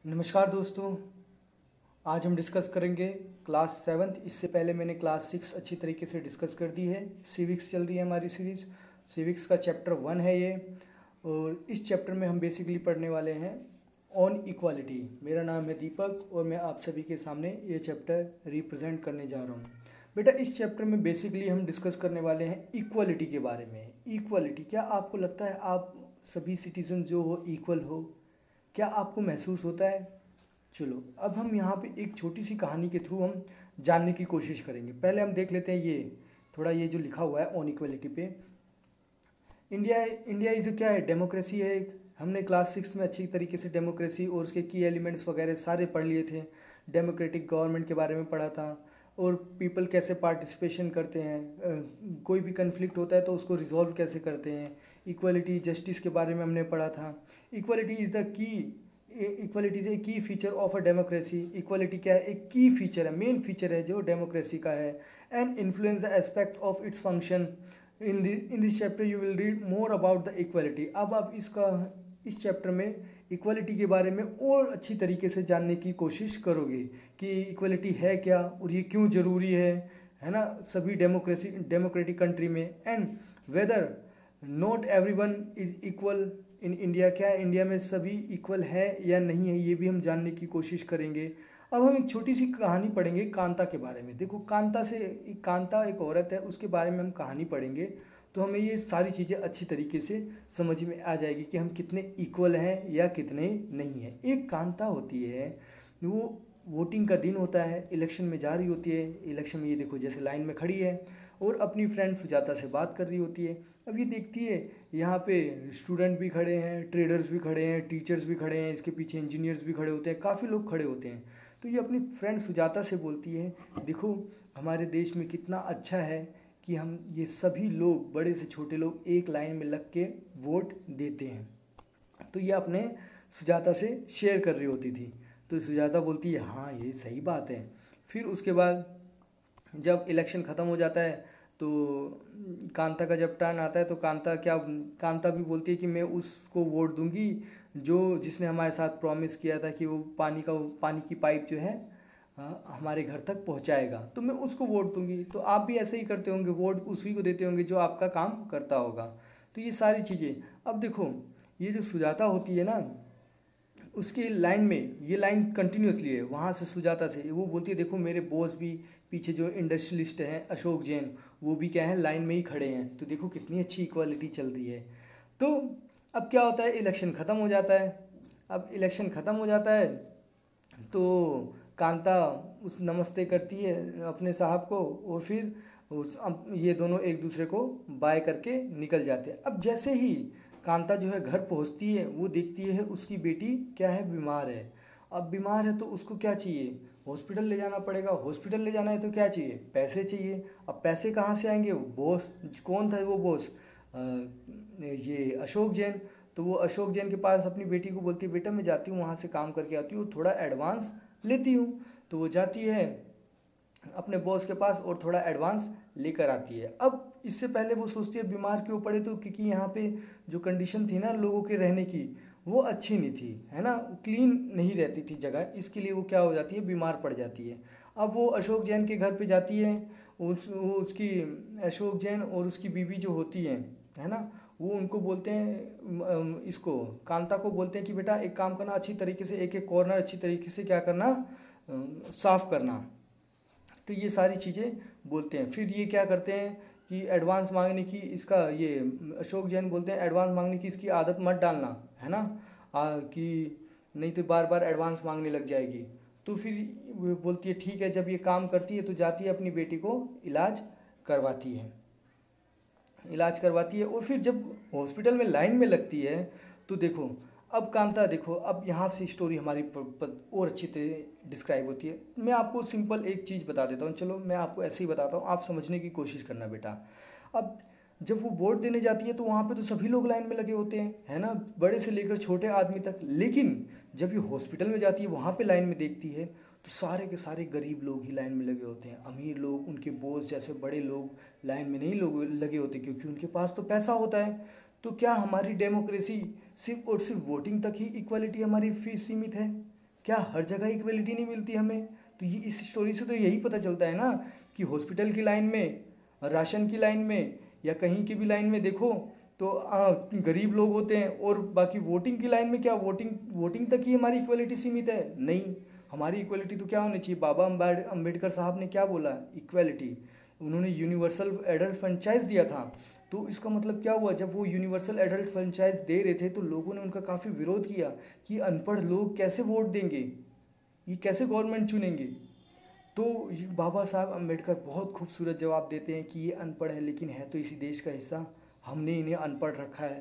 नमस्कार दोस्तों। आज हम डिस्कस करेंगे क्लास सेवन्थ। इससे पहले मैंने क्लास सिक्स अच्छी तरीके से डिस्कस कर दी है। सिविक्स चल रही है हमारी सीरीज़। सिविक्स का चैप्टर 1 है ये, और इस चैप्टर में हम बेसिकली पढ़ने वाले हैं ऑन इक्वालिटी। मेरा नाम है दीपक और मैं आप सभी के सामने ये चैप्टर रिप्रेजेंट करने जा रहा हूँ। बेटा, इस चैप्टर में बेसिकली हम डिस्कस करने वाले हैं इक्वालिटी के बारे में। इक्वालिटी, क्या आपको लगता है आप सभी सिटीज़न जो हो इक्वल हो? क्या आपको महसूस होता है? चलो, अब हम यहाँ पे एक छोटी सी कहानी के थ्रू हम जानने की कोशिश करेंगे। पहले हम देख लेते हैं ये जो लिखा हुआ है ऑन इक्वलिटी पे। इंडिया इज़ क्या है? डेमोक्रेसी है एक। हमने क्लास सिक्स में अच्छी तरीके से डेमोक्रेसी और उसके की एलिमेंट्स वगैरह सारे पढ़ लिए थे। डेमोक्रेटिक गवर्नमेंट के बारे में पढ़ा था, और पीपल कैसे पार्टिसिपेशन करते हैं, कोई भी कन्फ्लिक्ट होता है तो उसको रिजॉल्व कैसे करते हैं। इक्वलिटी, जस्टिस के बारे में हमने पढ़ा था। इक्वलिटी इज़ ए की feature of a democracy. Equality क्या है? एक की फीचर है, मेन फीचर है जो डेमोक्रेसी का है। And influence the aspect of its function. In this chapter you will read more about the equality. अब आप इस चैप्टर में इक्वलिटी के बारे में और अच्छी तरीके से जानने की कोशिश करोगे कि इक्वलिटी है क्या और ये क्यों ज़रूरी है ना, सभी डेमोक्रेटिक कंट्री में। And whether not everyone is equal in India. क्या इंडिया में सभी इक्वल है या नहीं है, ये भी हम जानने की कोशिश करेंगे। अब हम एक छोटी सी कहानी पढ़ेंगे कांता के बारे में। देखो, कांता एक औरत है, उसके बारे में हम कहानी पढ़ेंगे तो हमें ये सारी चीज़ें अच्छी तरीके से समझ में आ जाएगी कि हम कितने इक्वल हैं या कितने नहीं हैं। एक कांता होती है, वो वोटिंग का दिन होता है, इलेक्शन में जा रही होती है। इलेक्शन में ये देखो जैसे लाइन में खड़ी है और अपनी फ्रेंड सुजाता से बात कर रही होती है। अब ये देखती है यहाँ पे स्टूडेंट भी खड़े हैं, ट्रेडर्स भी खड़े हैं, टीचर्स भी खड़े हैं, इसके पीछे इंजीनियर्स भी खड़े होते हैं, काफ़ी लोग खड़े होते हैं। तो ये अपनी फ्रेंड सुजाता से बोलती है, देखो हमारे देश में कितना अच्छा है कि हम ये सभी लोग, बड़े से छोटे लोग, एक लाइन में लग के वोट देते हैं। तो ये अपने सुजाता से शेयर कर रही होती थी। तो सुजाता बोलती है, हाँ ये सही बात है। फिर उसके बाद जब इलेक्शन ख़त्म हो जाता है तो कांता का जब टर्न आता है तो कांता भी बोलती है कि मैं उसको वोट दूंगी जिसने हमारे साथ प्रॉमिस किया था कि वो पानी की पाइप जो है हमारे घर तक पहुंचाएगा, तो मैं उसको वोट दूंगी। तो आप भी ऐसे ही करते होंगे, वोट उसी को देते होंगे जो आपका काम करता होगा। तो ये सारी चीज़ें, अब देखो ये जो सुजाता होती है ना, उसकी लाइन में, ये लाइन कंटिन्यूसली है वहाँ से सुजाता से, वो बोलती है देखो मेरे बॉस भी पीछे जो इंडस्ट्रियलिस्ट हैं अशोक जैन, वो भी क्या है लाइन में ही खड़े हैं। तो देखो कितनी अच्छी इक्वालिटी चल रही है। तो अब क्या होता है, इलेक्शन ख़त्म हो जाता है। अब इलेक्शन ख़त्म हो जाता है तो कांता उस नमस्ते करती है अपने साहब को, और फिर अब ये दोनों एक दूसरे को बाय करके निकल जाते हैं। अब जैसे ही कांता जो है घर पहुंचती है, वो देखती है उसकी बेटी क्या है, बीमार है। अब बीमार है तो उसको क्या चाहिए, हॉस्पिटल ले जाना पड़ेगा। हॉस्पिटल ले जाना है तो क्या चाहिए, पैसे चाहिए। अब पैसे कहाँ से आएंगे, वो बॉस, कौन था वो बॉस, ये अशोक जैन। तो वो अशोक जैन के पास अपनी बेटी को बोलती है, बेटा मैं जाती हूँ वहाँ से काम करके आती हूँ, थोड़ा एडवांस लेती हूँ। तो वो जाती है अपने बॉस के पास और थोड़ा एडवांस लेकर आती है। अब इससे पहले वो सोचती है बीमार क्यों पड़े, तो क्योंकि यहाँ पे जो कंडीशन थी ना लोगों के रहने की, वो अच्छी नहीं थी, है ना, क्लीन नहीं रहती थी जगह, इसके लिए वो क्या हो जाती है, बीमार पड़ जाती है। अब वो अशोक जैन के घर पे जाती है। उसकी अशोक जैन और उसकी बीवी जो होती है ना, वो उनको बोलते हैं, इसको कांता को बोलते हैं कि बेटा एक काम करना, अच्छी तरीके से एक एक कॉर्नर अच्छी तरीके से क्या करना, साफ़ करना। तो ये सारी चीज़ें बोलते हैं। फिर ये क्या करते हैं कि एडवांस मांगने की, इसका ये अशोक जैन बोलते हैं एडवांस मांगने की इसकी आदत मत डालना, है ना, कि नहीं तो बार बार एडवांस मांगने लग जाएगी। तो फिर वो बोलती है ठीक है। जब ये काम करती है तो जाती है अपनी बेटी को इलाज करवाती है। और फिर जब हॉस्पिटल में लाइन में लगती है तो देखो, अब कांता देखो, अब यहाँ से स्टोरी हमारी और अच्छी तरह डिस्क्राइब होती है। मैं आपको सिंपल एक चीज़ बता देता हूँ, चलो मैं आपको ऐसे ही बताता हूँ, आप समझने की कोशिश करना बेटा। अब जब वो वोट देने जाती है तो वहाँ पे तो सभी लोग लाइन में लगे होते हैं, है ना, बड़े से लेकर छोटे आदमी तक। लेकिन जब ये हॉस्पिटल में जाती है, वहाँ पे लाइन में देखती है तो सारे के सारे गरीब लोग ही लाइन में लगे होते हैं। अमीर लोग, उनके बॉस जैसे बड़े लोग लाइन में नहीं लगे होते, क्योंकि उनके पास तो पैसा होता है। तो क्या हमारी डेमोक्रेसी सिर्फ और सिर्फ वोटिंग तक ही इक्वालिटी हमारी सीमित है? क्या हर जगह इक्वलिटी नहीं मिलती हमें? तो ये इस स्टोरी से तो यही पता चलता है ना कि हॉस्पिटल की लाइन में, राशन की लाइन में, या कहीं की भी लाइन में देखो तो गरीब लोग होते हैं, और बाकी वोटिंग की लाइन में क्या वोटिंग वोटिंग तक ही हमारी इक्वलिटी सीमित है? नहीं, हमारी इक्वलिटी तो क्या होनी चाहिए? बाबा अम्बेडकर साहब ने क्या बोला? इक्वलिटी। उन्होंने यूनिवर्सल एडल्ट फ्रेंचाइज दिया था। तो इसका मतलब क्या हुआ? जब वो यूनिवर्सल एडल्ट फ्रेंचाइज दे रहे थे तो लोगों ने उनका काफ़ी विरोध किया कि अनपढ़ लोग कैसे वोट देंगे, ये कैसे गवर्नमेंट चुनेंगे? तो ये बाबा साहब अम्बेडकर बहुत खूबसूरत जवाब देते हैं कि ये अनपढ़ है लेकिन है तो इसी देश का हिस्सा, हमने इन्हें अनपढ़ रखा है।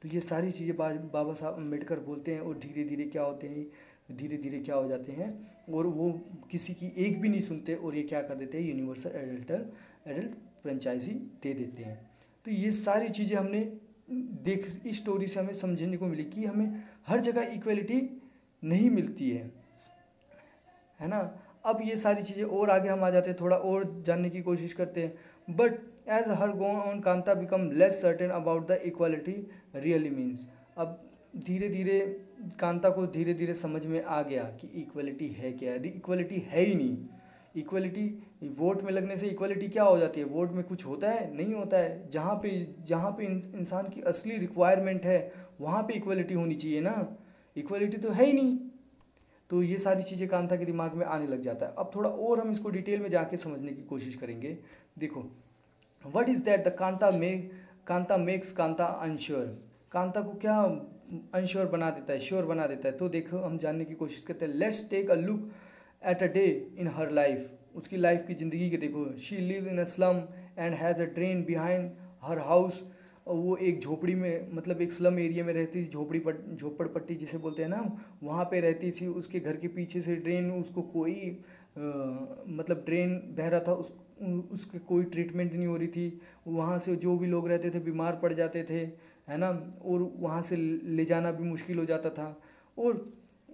तो ये सारी चीज़ें बाबा साहब अम्बेडकर बोलते हैं, और धीरे धीरे क्या होते हैं, धीरे धीरे क्या हो जाते हैं, और वो किसी की एक भी नहीं सुनते, और ये क्या कर देते हैं, यूनिवर्सल एडल्ट फ्रेंचाइजी दे देते हैं। तो ये सारी चीज़ें हमने इस स्टोरी से हमें समझने को मिली कि हमें हर जगह इक्वलिटी नहीं मिलती है ना। अब ये सारी चीज़ें और आगे हम आ जाते हैं, थोड़ा और जानने की कोशिश करते हैं। But as her go on Kanta become less certain about the equality really means. अब धीरे धीरे कांता को धीरे धीरे समझ में आ गया कि इक्वलिटी है क्या है। इक्वलिटी है ही नहीं। इक्वलिटी वोट में लगने से इक्वलिटी क्या हो जाती है? वोट में कुछ होता है? नहीं होता है। जहाँ पे इंसान की असली रिक्वायरमेंट है वहाँ पे इक्वलिटी होनी चाहिए ना। इक्वलिटी तो है ही नहीं। तो ये सारी चीज़ें कांता के दिमाग में आने लग जाता है। अब थोड़ा और हम इसको डिटेल में जाके समझने की कोशिश करेंगे। देखो, what is that the Kanta makes Kanta unsure. Kanta को क्या अनश्योर बना देता है, श्योर बना देता है? तो देखो, हम जानने की कोशिश करते हैं। Let's take a look at a day in her life. उसकी लाइफ की ज़िंदगी के देखो। She live in a slum and has a drain behind her house. वो एक झोपड़ी में, मतलब एक स्लम एरिया में रहती थी, झोपड़पट्टी जिसे बोलते हैं ना, वहाँ पे रहती थी। उसके घर के पीछे से ड्रेन, उसको कोई मतलब ड्रेन बह रहा था, उसके कोई ट्रीटमेंट नहीं हो रही थी। वहाँ से जो भी लोग रहते थे बीमार पड़ जाते थे, है ना, और वहाँ से ले जाना भी मुश्किल हो जाता था, और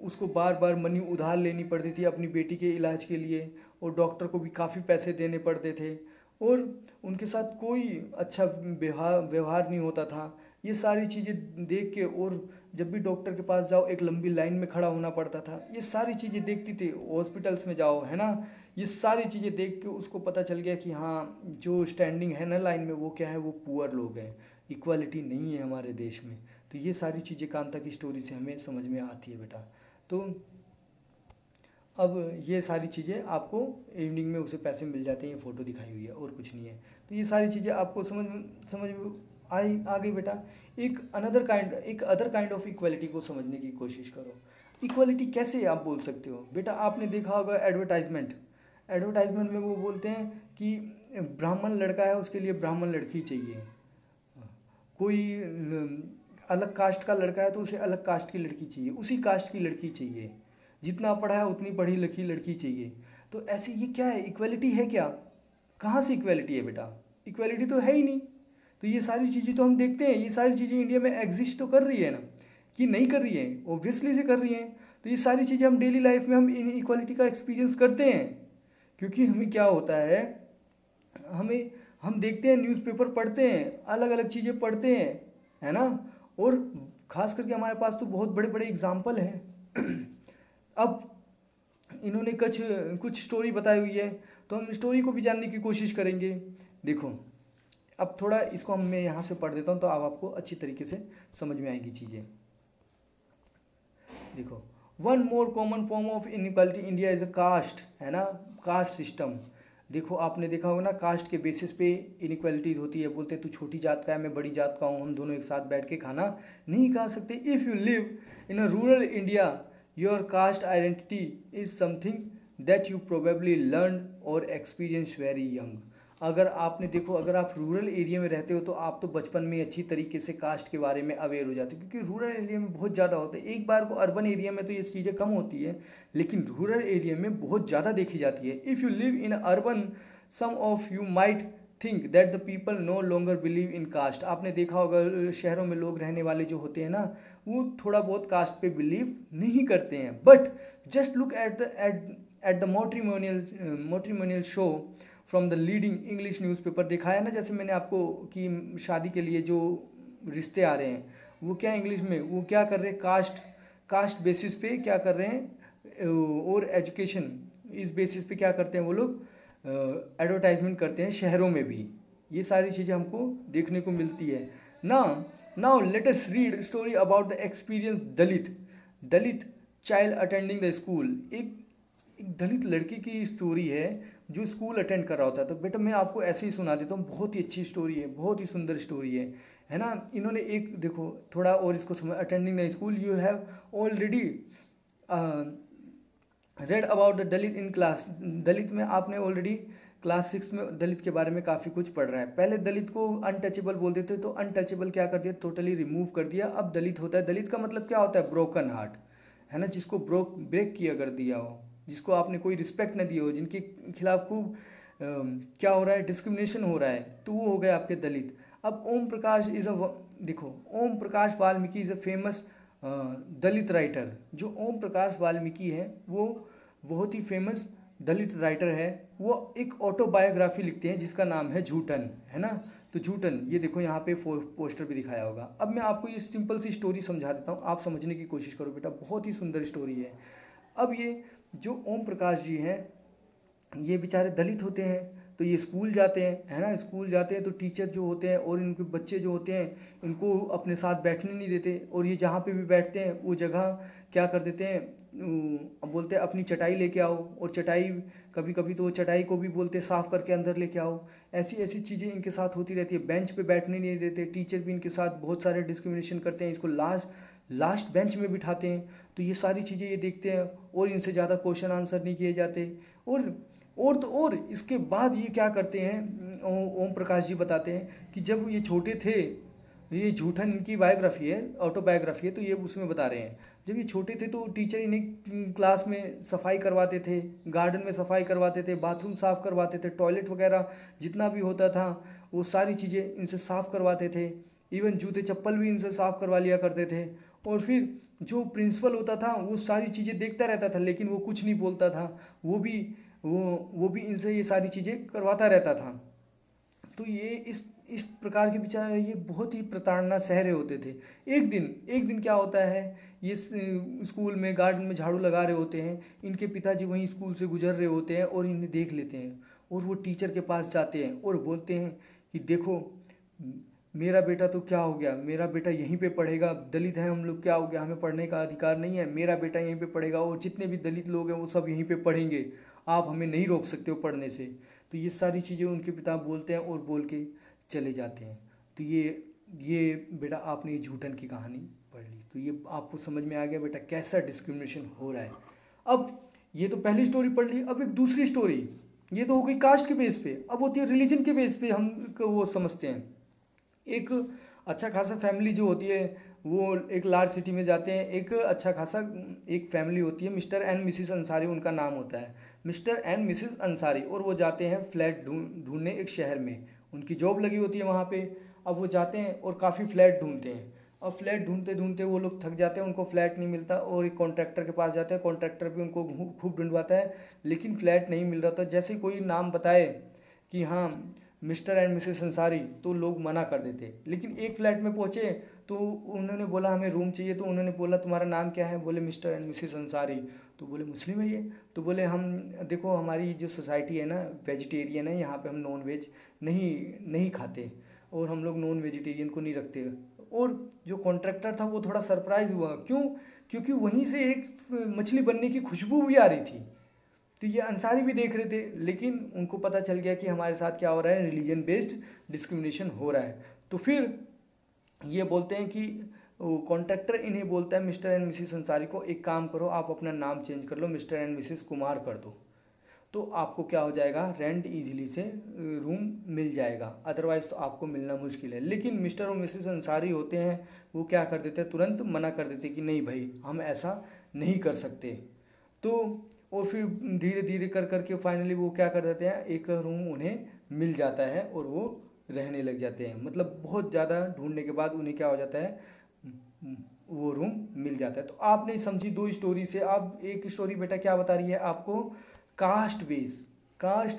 उसको बार बार मनी उधार लेनी पड़ती थी अपनी बेटी के इलाज के लिए, और डॉक्टर को भी काफ़ी पैसे देने पड़ते थे, और उनके साथ कोई अच्छा व्यवहार नहीं होता था। ये सारी चीज़ें देख के, और जब भी डॉक्टर के पास जाओ एक लंबी लाइन में खड़ा होना पड़ता था। ये सारी चीज़ें देखती थी। हॉस्पिटल्स में जाओ, है ना, ये सारी चीज़ें देख के उसको पता चल गया कि हाँ, जो स्टैंडिंग है ना लाइन में, वो क्या है, वो पुअर लोग हैं। इक्वालिटी नहीं है हमारे देश में। तो ये सारी चीज़ें कांता की स्टोरी से हमें समझ में आती है बेटा। तो अब ये सारी चीज़ें आपको इवनिंग में उसे पैसे मिल जाते हैं, ये फ़ोटो दिखाई हुई है, और कुछ नहीं है। तो ये सारी चीज़ें आपको समझ आ गई बेटा। एक अदर काइंड ऑफ इक्वालिटी को समझने की कोशिश करो। इक्वालिटी कैसे आप बोल सकते हो बेटा? आपने देखा होगा एडवर्टाइजमेंट में वो बोलते हैं कि ब्राह्मण लड़का है उसके लिए ब्राह्मण लड़की चाहिए, कोई अलग कास्ट का लड़का है तो उसे अलग कास्ट की लड़की चाहिए, उसी कास्ट की लड़की चाहिए, जितना पढ़ा है उतनी पढ़ी लिखी लड़की चाहिए। तो ऐसे ये क्या है? इक्वलिटी है क्या? कहाँ से इक्वलिटी है बेटा? इक्वलिटी तो है ही नहीं। तो ये सारी चीज़ें तो हम देखते हैं, ये सारी चीज़ें इंडिया में एग्जिस्ट तो कर रही है ना, कि नहीं कर रही है? ऑब्वियसली से कर रही हैं। तो ये सारी चीज़ें हम डेली लाइफ में हम इन इक्वालिटी का एक्सपीरियंस करते हैं। क्योंकि हमें क्या होता है, हम देखते हैं, न्यूज़पेपर पढ़ते हैं, अलग अलग चीज़ें पढ़ते हैं, है ना, और ख़ास करके हमारे पास तो बहुत बड़े बड़े एग्जाम्पल हैं। अब इन्होंने कुछ स्टोरी बताई हुई है, तो हम स्टोरी को भी जानने की कोशिश करेंगे। देखो, अब थोड़ा इसको मैं यहाँ से पढ़ देता हूँ तो अब आपको अच्छी तरीके से समझ में आएगी चीज़ें। देखो, one more common form of inequality India is a caste, है ना, कास्ट सिस्टम। देखो, आपने देखा होगा ना, कास्ट के बेसिस पे इनइक्वालिटीज़ होती है। बोलते हैं तू छोटी जात का है, मैं बड़ी जात का हूँ, हम दोनों एक साथ बैठ के खाना नहीं खा सकते। If you live in a rural India, your cast identity is something that you probably learn और एक्सपीरियंस वेरी यंग। अगर आपने देखो, अगर आप रूरल एरिया में रहते हो तो आप तो बचपन में अच्छी तरीके से कास्ट के बारे में अवेयर हो जाते हो, क्योंकि रूरल एरिया में बहुत ज़्यादा होता है। एक बार को अर्बन एरिया में तो ये चीज़ें कम होती है, लेकिन रूरल एरिया में बहुत ज़्यादा देखी जाती है। If you live in urban, some of you might think that the people no longer believe in caste. आपने देखा होगा, शहरों में लोग रहने वाले जो होते हैं ना, वो थोड़ा बहुत कास्ट पे बिलीव नहीं करते हैं। But just look at the matrimonial show from the leading English newspaper. दिखाया ना जैसे मैंने आपको कि शादी के लिए जो रिश्ते आ रहे हैं, वो क्या इंग्लिश में वो क्या कर रहे हैं, कास्ट बेसिस पे क्या कर रहे हैं, और एजुकेशन, इस बेसिस पे क्या करते हैं वो लोग, एडवर्टाइजमेंट करते हैं शहरों में भी। ये सारी चीज़ें हमको देखने को मिलती है। Now now let us read story about the experience Dalit child attending the school. एक दलित लड़के की स्टोरी है जो स्कूल अटेंड कर रहा होता है। तो बेटा मैं आपको ऐसे ही सुना देता हूँ, बहुत ही अच्छी स्टोरी है, बहुत ही सुंदर स्टोरी है ना। इन्होंने एक देखो थोड़ा और इसको समझ, attending the school, you have already read about the Dalit in class. Dalit में आपने ऑलरेडी क्लास 6 में दलित के बारे में काफ़ी कुछ पढ़ रहा है। पहले दलित को अनटचेबल बोलते थे, तो अनटचेबल क्या कर दिया, टोटली रिमूव कर दिया। अब दलित होता है, दलित का मतलब क्या होता है, ब्रोकन हार्ट, है ना, जिसको ब्रेक किया कर दिया हो, जिसको आपने कोई रिस्पेक्ट न दी हो, जिनके खिलाफ खूब क्या हो रहा है, डिस्क्रिमिनेशन हो रहा है, तो वो हो गए आपके दलित। अब ओम प्रकाश इज़ देखो Om Prakash Valmiki is a famous Dalit writer. जो ओम प्रकाश वाल्मीकि है वो बहुत ही फेमस दलित राइटर है। वो एक ऑटोबायोग्राफी लिखते हैं जिसका नाम है झूठन, है ना। तो झूठन, ये देखो यहाँ पे पोस्टर भी दिखाया होगा। अब मैं आपको ये सिंपल सी स्टोरी समझा देता हूँ, आप समझने की कोशिश करो बेटा, बहुत ही सुंदर स्टोरी है। अब ये जो ओम प्रकाश जी हैं, ये बेचारे दलित होते हैं, तो ये स्कूल जाते हैं, है ना, स्कूल जाते हैं तो टीचर जो होते हैं और इनके बच्चे जो होते हैं इनको अपने साथ बैठने नहीं देते, और ये जहाँ पे भी बैठते हैं वो जगह क्या कर देते हैं, बोलते हैं अपनी चटाई लेके आओ, और चटाई कभी कभी तो चटाई को भी बोलते हैं साफ़ करके अंदर लेके आओ। ऐसी ऐसी चीज़ें इनके साथ होती रहती है। बेंच पे बैठने नहीं देते, टीचर भी इनके साथ बहुत सारे डिस्क्रिमिनेशन करते हैं, इसको लास्ट बेंच में बिठाते हैं। तो ये सारी चीज़ें ये देखते हैं, और इनसे ज़्यादा क्वेश्चन आंसर नहीं किए जाते। और इसके बाद ये क्या करते हैं, ओम प्रकाश जी बताते हैं कि जब ये छोटे थे, ये झूठन इनकी बायोग्राफी है, ऑटोबायोग्राफी है, तो ये उसमें बता रहे हैं जब ये छोटे थे तो टीचर इन्हें क्लास में सफाई करवाते थे, गार्डन में सफाई करवाते थे, बाथरूम साफ़ करवाते थे, टॉयलेट वगैरह जितना भी होता था वो सारी चीज़ें इनसे साफ़ करवाते थे। इवन जूते चप्पल भी इनसे साफ़ करवा लिया करते थे। और फिर जो प्रिंसिपल होता था वो सारी चीज़ें देखता रहता था, लेकिन वो कुछ नहीं बोलता था, वो भी इनसे ये सारी चीज़ें करवाता रहता था। तो ये इस प्रकार के विचार, ये बहुत ही प्रताड़ना सह रहे होते थे। एक दिन क्या होता है, ये स्कूल में गार्डन में झाड़ू लगा रहे होते हैं, इनके पिताजी वहीं स्कूल से गुजर रहे होते हैं और इन्हें देख लेते हैं, और वो टीचर के पास जाते हैं और बोलते हैं कि देखो मेरा बेटा तो क्या हो गया, मेरा बेटा यहीं पे पढ़ेगा, दलित हैं हम लोग, क्या हो गया, हमें पढ़ने का अधिकार नहीं है, मेरा बेटा यहीं पे पढ़ेगा, और जितने भी दलित लोग हैं वो सब यहीं पे पढ़ेंगे, आप हमें नहीं रोक सकते हो पढ़ने से। तो ये सारी चीज़ें उनके पिता बोलते हैं और बोल के चले जाते हैं। तो ये बेटा आपने ये झूठन की कहानी पढ़ ली, तो ये आपको समझ में आ गया बेटा कैसा डिस्क्रिमिनेशन हो रहा है। अब ये तो पहली स्टोरी पढ़ ली, अब एक दूसरी स्टोरी, ये तो हो गई कास्ट के बेस पे, अब होती है रिलीजन के बेस पे। हम वो समझते हैं एक अच्छा खासा फैमिली जो होती है वो एक लार्ज सिटी में जाते हैं, एक अच्छा खासा एक फैमिली होती है, मिस्टर एंड मिसिस अंसारी उनका नाम होता है, मिस्टर एंड मिसिस अंसारी, और वो जाते हैं फ्लैट ढूंढने एक शहर में, उनकी जॉब लगी होती है वहाँ पे। अब वो जाते हैं और काफ़ी फ्लैट ढूंढते हैं, और फ्लैट ढूंढते ढूंढते वो लोग थक जाते हैं, उनको फ्लैट नहीं मिलता, और एक कॉन्ट्रैक्टर के पास जाते हैं, कॉन्ट्रैक्टर भी उनको खूब ढूंढवाता है, लेकिन फ्लैट नहीं मिल रहा था। जैसे कोई नाम बताए कि हाँ मिस्टर एंड मिसेस अंसारी, तो लोग मना कर देते। लेकिन एक फ्लैट में पहुँचे तो उन्होंने बोला हमें रूम चाहिए, तो उन्होंने बोला तुम्हारा नाम क्या है, बोले मिस्टर एंड मिसेस अंसारी, तो बोले मुस्लिम है ये, तो बोले हम देखो हमारी जो सोसाइटी है ना वेजिटेरियन है, यहाँ पे हम नॉन वेज नहीं खाते, और हम लोग नॉन वेजिटेरियन को नहीं रखते। और जो कॉन्ट्रैक्टर था वो थोड़ा सरप्राइज हुआ, क्योंकि वहीं से एक मछली बनने की खुशबू भी आ रही थी। तो ये अंसारी भी देख रहे थे, लेकिन उनको पता चल गया कि हमारे साथ क्या हो रहा है, रिलीजन बेस्ड डिस्क्रिमिनेशन हो रहा है। तो फिर ये बोलते हैं कि कॉन्ट्रैक्टर इन्हें बोलता है मिस्टर एंड मिसिस अंसारी को, एक काम करो आप अपना नाम चेंज कर लो, मिस्टर एंड मिसिस कुमार कर दो, तो आपको क्या हो जाएगा, रेंट इजीली से रूम मिल जाएगा, अदरवाइज़ तो आपको मिलना मुश्किल है। लेकिन मिस्टर और मिसिस अंसारी होते हैं वो क्या कर देते हैं, तुरंत मना कर देते कि नहीं भाई हम ऐसा नहीं कर सकते। तो और फिर धीरे धीरे कर करके फाइनली वो क्या कर देते हैं, एक रूम उन्हें मिल जाता है और वो रहने लग जाते हैं। मतलब बहुत ज़्यादा ढूंढने के बाद उन्हें क्या हो जाता है, वो रूम मिल जाता है। तो आपने समझी दो स्टोरी से। अब एक स्टोरी बेटा क्या बता रही है आपको, कास्ट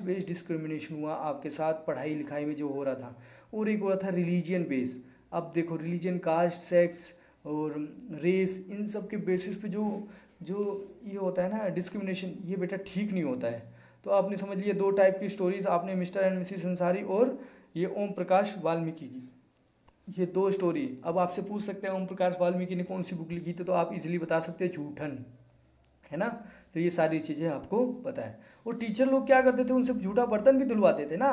बेस डिस्क्रिमिनेशन हुआ आपके साथ पढ़ाई लिखाई में जो हो रहा था, और एक हो रहा था रिलीजियन बेस। अब देखो रिलीजन, कास्ट, सेक्स और रेस, इन सब के बेसिस पे जो जो ये होता है ना डिस्क्रिमिनेशन, ये बेटा ठीक नहीं होता है। तो आपने समझ लिया दो टाइप की स्टोरीज, आपने मिस्टर एंड मिसिस अंसारी और ये ओम प्रकाश वाल्मीकि की, ये दो स्टोरी। अब आपसे पूछ सकते हैं ओम प्रकाश वाल्मीकि ने कौन सी बुक लिखी थी, तो आप इजीली बता सकते हैं झूठन, है ना। तो ये सारी चीज़ें आपको पता है। और टीचर लोग क्या करते थे, उनसे झूठा बर्तन भी धुलवाते थे ना।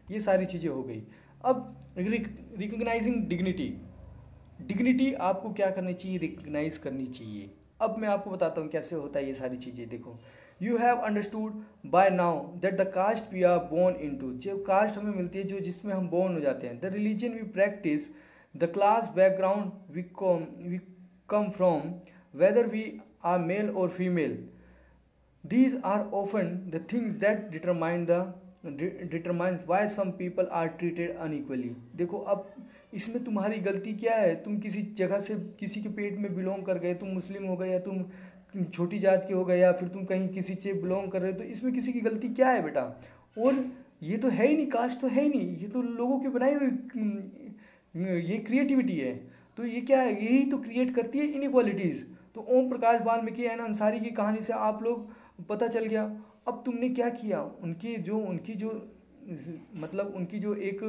ये सारी चीज़ें हो गई। अब रिकग्नाइजिंग डिग्निटी, डिग्निटी आपको क्या करनी चाहिए, रिकग्नाइज करनी चाहिए। अब मैं आपको बताता हूँ कैसे होता है ये सारी चीज़ें। देखो, you have understood by now that the caste we are born into, जो कास्ट हमें मिलती है, जो जिसमें हम बोर्न हो जाते हैं, the religion we practice, the class background we come from, whether we are male और female, these are often the things that determines why some people are treated unequally। देखो अब इसमें तुम्हारी गलती क्या है, तुम किसी जगह से किसी के पेट में बिलोंग कर गए, तुम मुस्लिम हो गए या तुम छोटी जात के हो गए या फिर तुम कहीं किसी से बिलोंग कर रहे हो, तो इसमें किसी की गलती क्या है बेटा। और ये तो है ही नहीं, कास्ट तो है ही नहीं, ये तो लोगों की बनाई हुई ये क्रिएटिविटी है। तो ये क्या है, यही तो क्रिएट करती है इनइक्वालिटीज़। तो ओम प्रकाश वाल्मीकि एंड अंसारी की कहानी से आप लोग पता चल गया। अब तुमने क्या किया, उनकी जो मतलब उनकी जो एक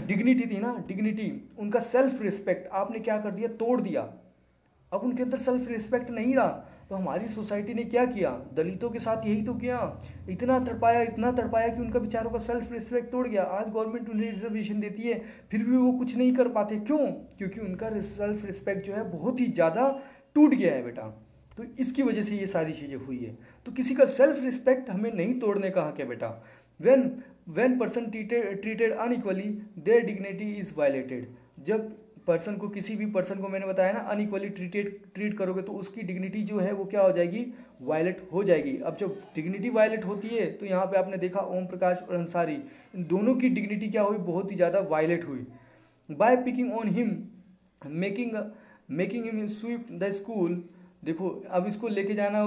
डिग्निटी थी ना, डिग्निटी, उनका सेल्फ रिस्पेक्ट आपने क्या कर दिया, तोड़ दिया। अब उनके अंदर सेल्फ रिस्पेक्ट नहीं रहा। तो हमारी सोसाइटी ने क्या किया, दलितों के साथ यही तो किया, इतना तड़पाया कि उनका बेचारों का सेल्फ रिस्पेक्ट तोड़ गया। आज गवर्नमेंट उन्हें रिजर्वेशन देती है, फिर भी वो कुछ नहीं कर पाते। क्यों? क्योंकि उनका सेल्फ रिस्पेक्ट जो है बहुत ही ज़्यादा टूट गया है बेटा। तो इसकी वजह से ये सारी चीज़ें हुई है। तो किसी का सेल्फ रिस्पेक्ट हमें नहीं तोड़ने का हक है बेटा। When person treated unequally there dignity is violated. जब पर्सन को, किसी भी पर्सन को, मैंने बताया ना, अनइक्वली ट्रीट करोगे तो उसकी डिग्निटी जो है वो क्या हो जाएगी, वायलेट हो जाएगी। अब जब डिग्निटी वायलेट होती है तो यहाँ पे आपने देखा ओम प्रकाश और अंसारी, इन दोनों की डिग्निटी क्या हुई, बहुत ही ज़्यादा वायलेट हुई। By picking on him, making him sweep the school. देखो अब इसको लेके जाना,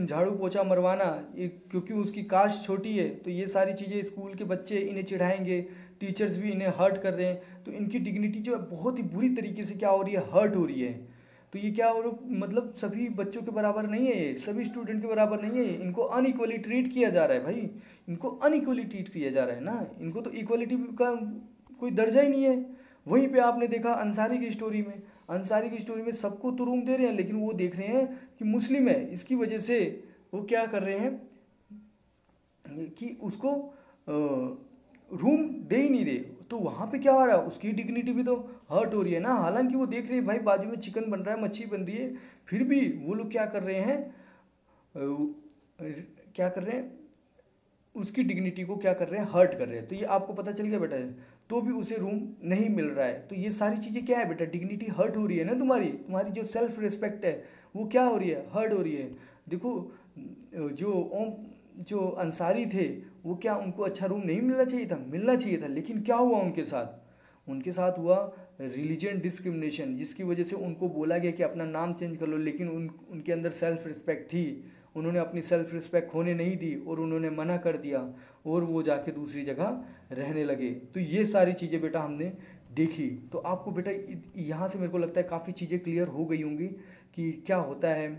झाड़ू पोछा मरवाना, ये क्योंकि उसकी कास्ट छोटी है तो ये सारी चीज़ें स्कूल के बच्चे इन्हें चिढ़ाएंगे, टीचर्स भी इन्हें हर्ट कर रहे हैं, तो इनकी डिग्निटी जो है बहुत ही बुरी तरीके से क्या हो रही है, हर्ट हो रही है। तो ये क्या हो रहा है, मतलब सभी बच्चों के बराबर नहीं है, ये सभी स्टूडेंट के बराबर नहीं है, इनको अनइक्वली ट्रीट किया जा रहा है भाई, इनको अनइक्वली ट्रीट किया जा रहा है ना, इनको तो इक्वलिटी का कोई दर्जा ही नहीं है। वहीं पे आपने देखा अंसारी की स्टोरी में, अंसारी की स्टोरी में सबको तो रूम दे रहे हैं, लेकिन वो देख रहे हैं कि मुस्लिम है, इसकी वजह से वो क्या कर रहे हैं कि उसको रूम दे ही नहीं रहे। तो वहाँ पे क्या हो रहा है, उसकी डिग्निटी भी तो हर्ट हो रही है ना। हालांकि वो देख रहे हैं भाई बाजू में चिकन बन रहा है, मच्छी बन रही है, फिर भी वो लोग क्या कर रहे हैं, क्या कर रहे हैं, उसकी डिग्निटी को क्या कर रहे हैं, हर्ट कर रहे हैं। तो ये आपको पता चल गया बेटा, तो भी उसे रूम नहीं मिल रहा है। तो ये सारी चीज़ें क्या है बेटा, डिग्निटी हर्ट हो रही है ना, तुम्हारी जो सेल्फ रिस्पेक्ट है वो क्या हो रही है, हर्ट हो रही है। देखो जो अंसारी थे वो क्या, उनको अच्छा रूम नहीं मिलना चाहिए था, लेकिन क्या हुआ उनके साथ हुआ रिलीजन डिस्क्रिमिनेशन, जिसकी वजह से उनको बोला गया कि अपना नाम चेंज कर लो, लेकिन उनके अंदर सेल्फ रिस्पेक्ट थी, उन्होंने अपनी सेल्फ रिस्पेक्ट होने नहीं दी और उन्होंने मना कर दिया और वो जाके दूसरी जगह रहने लगे। तो ये सारी चीज़ें बेटा हमने देखी। तो आपको बेटा यहाँ से मेरे को लगता है काफ़ी चीज़ें क्लियर हो गई होंगी कि क्या होता है।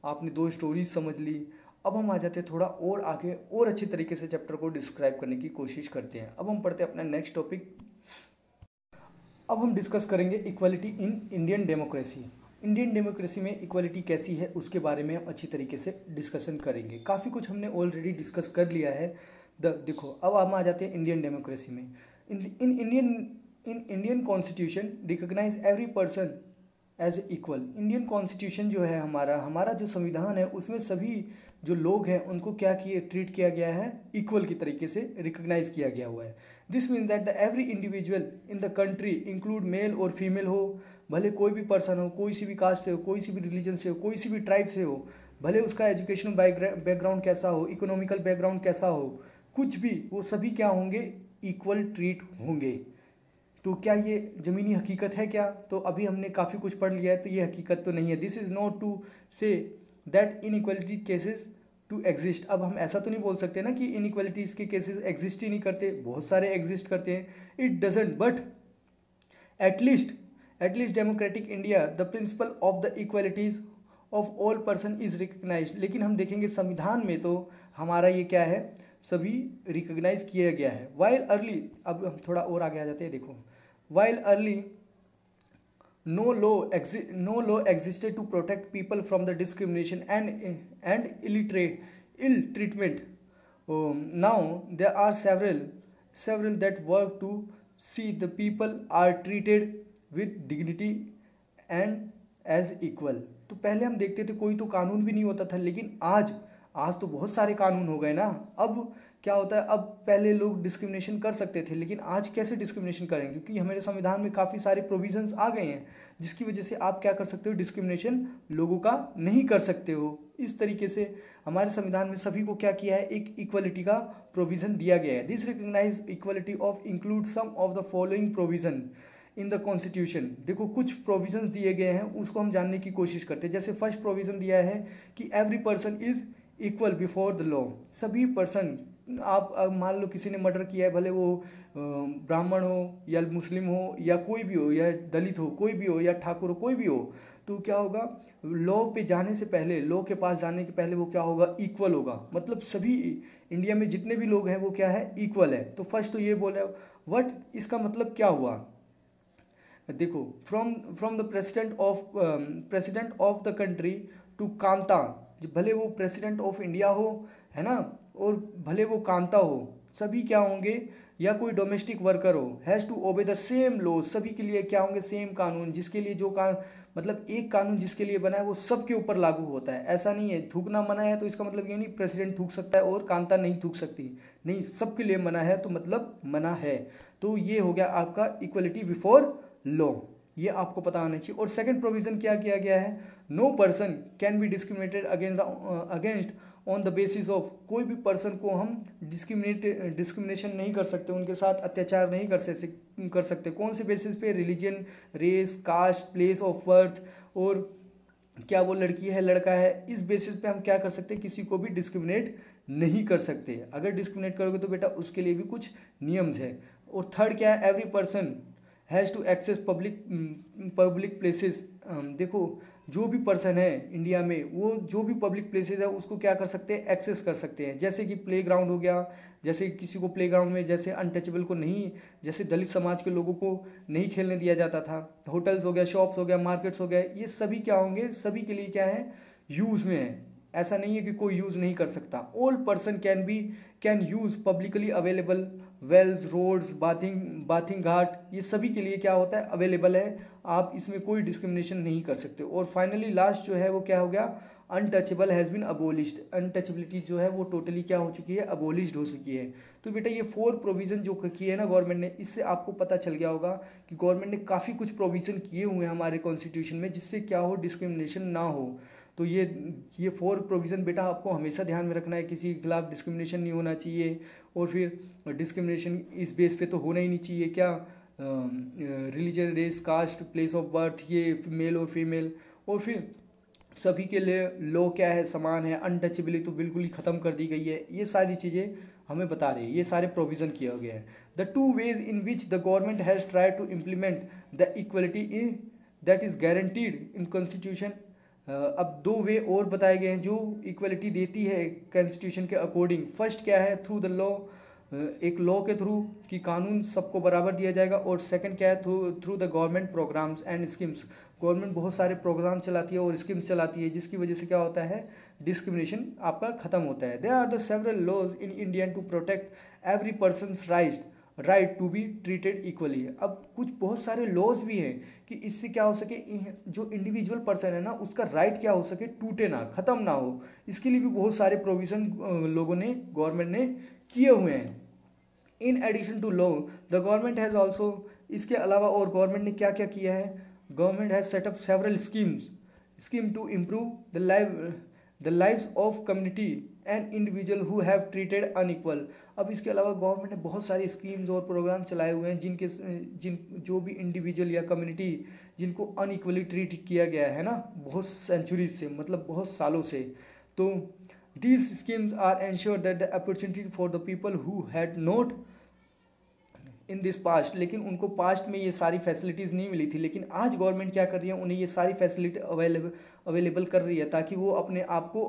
आपने दो स्टोरीज समझ ली। अब हम आ जाते हैं थोड़ा और आगे और अच्छे तरीके से चैप्टर को डिस्क्राइब करने की कोशिश करते हैं। अब हम पढ़ते हैं अपना नेक्स्ट टॉपिक। अब हम डिस्कस करेंगे equality in Indian democracy. Indian democracy में इक्वालिटी कैसी है उसके बारे में हम अच्छी तरीके से डिस्कशन करेंगे। काफ़ी कुछ हमने ऑलरेडी डिस्कस कर लिया है। देखो अब हम आ जाते हैं इंडियन डेमोक्रेसी में। In Indian constitution recognise every person as equal. Indian constitution जो है हमारा जो संविधान है उसमें सभी जो लोग हैं उनको क्या ट्रीट किया गया है, इक्वल की तरीके से रिकॉग्नाइज किया गया हुआ है। This means that the every individual in the country include male और फीमेल हो, भले कोई भी पर्सन हो, कोई सी भी कास्ट से हो, कोई सी भी रिलीजन से हो, कोई सी भी ट्राइब से हो, भले उसका एजुकेशनल बैकग्राउंड कैसा हो, इकोनॉमिकल बैकग्राउंड कैसा हो, कुछ भी, वो सभी क्या होंगे, इक्वल ट्रीट होंगे। तो क्या ये ज़मीनी हकीकत है क्या? तो अभी हमने काफ़ी कुछ पढ़ लिया है, तो ये हकीकत तो नहीं है। This is not to say that inequality cases to exist. अब हम ऐसा तो नहीं बोल सकते ना कि इनइक्वालिटीज़ के केसेस एग्जिस्ट ही नहीं करते, बहुत सारे एग्जिस्ट करते हैं। It doesn't, but at least democratic India the principal of the equalities of all person is recognised. लेकिन हम देखेंगे संविधान में तो हमारा ये क्या है, सभी रिकग्नाइज किया गया है। वाइल अर्ली, अब हम थोड़ा और आगे आ जाते हैं, देखो while early no law existed to protect people from the discrimination and ill treatment. Now there are several that work to see the people are treated with dignity and as equal. तो पहले हम देखते थे कोई तो कानून भी नहीं होता था, लेकिन आज तो बहुत सारे कानून हो गए ना। अब क्या होता है, अब पहले लोग डिस्क्रिमिनेशन कर सकते थे, लेकिन आज कैसे डिस्क्रिमिनेशन करेंगे, क्योंकि हमारे संविधान में काफ़ी सारे प्रोविजंस आ गए हैं जिसकी वजह से आप क्या कर सकते हो, डिस्क्रिमिनेशन लोगों का नहीं कर सकते हो। इस तरीके से हमारे संविधान में सभी को क्या किया है, एक इक्वलिटी का प्रोविज़न दिया गया है। This recognise equality of include some of the following provision in the constitution. देखो कुछ प्रोविजंस दिए गए हैं, उसको हम जानने की कोशिश करते हैं। जैसे फर्स्ट प्रोविज़न दिया है कि every person is equal before the law. सभी पर्सन, आप मान लो किसी ने मर्डर किया है, भले वो ब्राह्मण हो या मुस्लिम हो या कोई भी हो, या दलित हो कोई भी हो, या ठाकुर हो कोई भी हो, तो क्या होगा, लॉ पे जाने से पहले, लॉ के पास जाने के पहले वो क्या होगा, इक्वल होगा। मतलब सभी इंडिया में जितने भी लोग हैं वो क्या है, इक्वल है। तो फर्स्ट तो ये बोला, व्हाट, इसका मतलब क्या हुआ, देखो from the president of the country to Kanta, भले वो प्रेसिडेंट ऑफ इंडिया हो, है ना, और भले वो कांता हो, सभी क्या होंगे, या कोई डोमेस्टिक वर्कर हो, has to obey the same law. सभी के लिए क्या होंगे, सेम कानून, जिसके लिए जो मतलब एक कानून जिसके लिए बना है वो सबके ऊपर लागू होता है। ऐसा नहीं है थूकना मना है तो इसका मतलब ये नहीं प्रेसिडेंट थूक सकता है और कांता नहीं थूक सकती, नहीं, सबके लिए मना है तो मतलब मना है। तो ये हो गया आपका इक्वलिटी बिफोर लॉ, ये आपको पता होना चाहिए। और सेकंड प्रोविजन क्या किया गया है, no person can be discriminated against on the basis of, कोई भी पर्सन को हम डिस्क्रिमिनेशन नहीं कर सकते, उनके साथ अत्याचार नहीं कर सकते। कौन से बेसिस पे, religion, race, caste, place of birth, और क्या वो लड़की है लड़का है, इस बेसिस पे हम क्या कर सकते हैं, किसी को भी डिस्क्रिमिनेट नहीं कर सकते। अगर डिस्क्रिमिनेट करोगे तो बेटा उसके लिए भी कुछ नियम्स है। और थर्ड क्या है, every person has to access public places. देखो जो भी पर्सन है इंडिया में, वो जो भी पब्लिक प्लेसेस है उसको क्या कर सकते हैं, एक्सेस कर सकते हैं। जैसे कि प्लेग्राउंड हो गया, जैसे किसी को प्लेग्राउंड में, जैसे अनटचेबल को नहीं, जैसे दलित समाज के लोगों को नहीं खेलने दिया जाता था। होटल्स हो गया, शॉप्स हो गया, मार्केट्स हो गया, ये सभी क्या होंगे, सभी के लिए क्या है, यूज़ में है। ऐसा नहीं है कि कोई यूज़ नहीं कर सकता। All person can use publicly available wells, roads, bathing ghat, ये सभी के लिए क्या होता है, अवेलेबल है। आप इसमें कोई डिस्क्रिमिनेशन नहीं कर सकते। और फाइनली लास्ट जो है वो क्या हो गया, untouchable has been abolished. Untouchability जो है वो टोटली क्या हो चुकी है, अबोलिश्ड हो चुकी है। तो बेटा ये 4 प्रोविज़न जो किए है ना गवर्नमेंट ने, इससे आपको पता चल गया होगा कि गवर्नमेंट ने काफ़ी कुछ प्रोविज़न किए हुए हैं हमारे कॉन्स्टिट्यूशन में, जिससे क्या हो, डिस्क्रिमिनेशन ना हो। तो ये 4 प्रोविज़न बेटा आपको हमेशा ध्यान में रखना है, किसी के खिलाफ डिस्क्रिमिनेशन नहीं होना चाहिए। और फिर डिस्क्रिमिनेशन इस बेस पे तो होना ही नहीं चाहिए, क्या, religion, race, caste, place of birth, ये मेल और फीमेल। और फिर सभी के लिए लॉ क्या है, समान है। अनटचेबिलिटी तो बिल्कुल ही ख़त्म कर दी गई है। ये सारी चीज़ें हमें बता रही है, ये सारे प्रोविज़न किया गया है। The 2 ways in which the government has tried to implement the equality that is guaranteed in constitution। अब 2 वे और बताए गए हैं जो इक्वलिटी देती है कॉन्स्टिट्यूशन के अकॉर्डिंग। फर्स्ट क्या है, थ्रू द लॉ, एक लॉ के थ्रू कि कानून सबको बराबर दिया जाएगा। और सेकंड क्या है, through the government programs and schemes. Government बहुत सारे प्रोग्राम चलाती है और स्कीम्स चलाती है, जिसकी वजह से क्या होता है, डिस्क्रिमिनेशन आपका खत्म होता है। There are the several laws in India to protect every persons right to be treated equally. अब कुछ बहुत सारे लॉज भी हैं कि इससे क्या हो सके, जो इंडिविजुअल पर्सन है ना उसका राइट क्या हो सके, टूटे ना, ख़त्म ना हो। इसके लिए भी बहुत सारे प्रोविज़न लोगों ने, गवर्नमेंट ने किए हुए हैं। In addition to law the government has also, इसके अलावा और गवर्नमेंट ने क्या क्या किया है, government has set up several scheme to improve the lives of community and individual who have treated unequal. अब इसके अलावा गवर्नमेंट ने बहुत सारी स्कीम्स और प्रोग्राम चलाए हुए हैं जो भी इंडिविजुअल या कम्युनिटी जिनको अनइक्वली ट्रीट किया गया है ना, बहुत सेंचुरीज से, मतलब बहुत सालों से। तो these schemes are ensure that the opportunity for the people who had not in this past, लेकिन उनको पास्ट में ये सारी फैसिलिटीज़ नहीं मिली थी। लेकिन आज गवर्नमेंट क्या कर रही है, उन्हें ये सारी फैसिलिटी अवेलेबल कर रही है, ताकि वो अपने आप को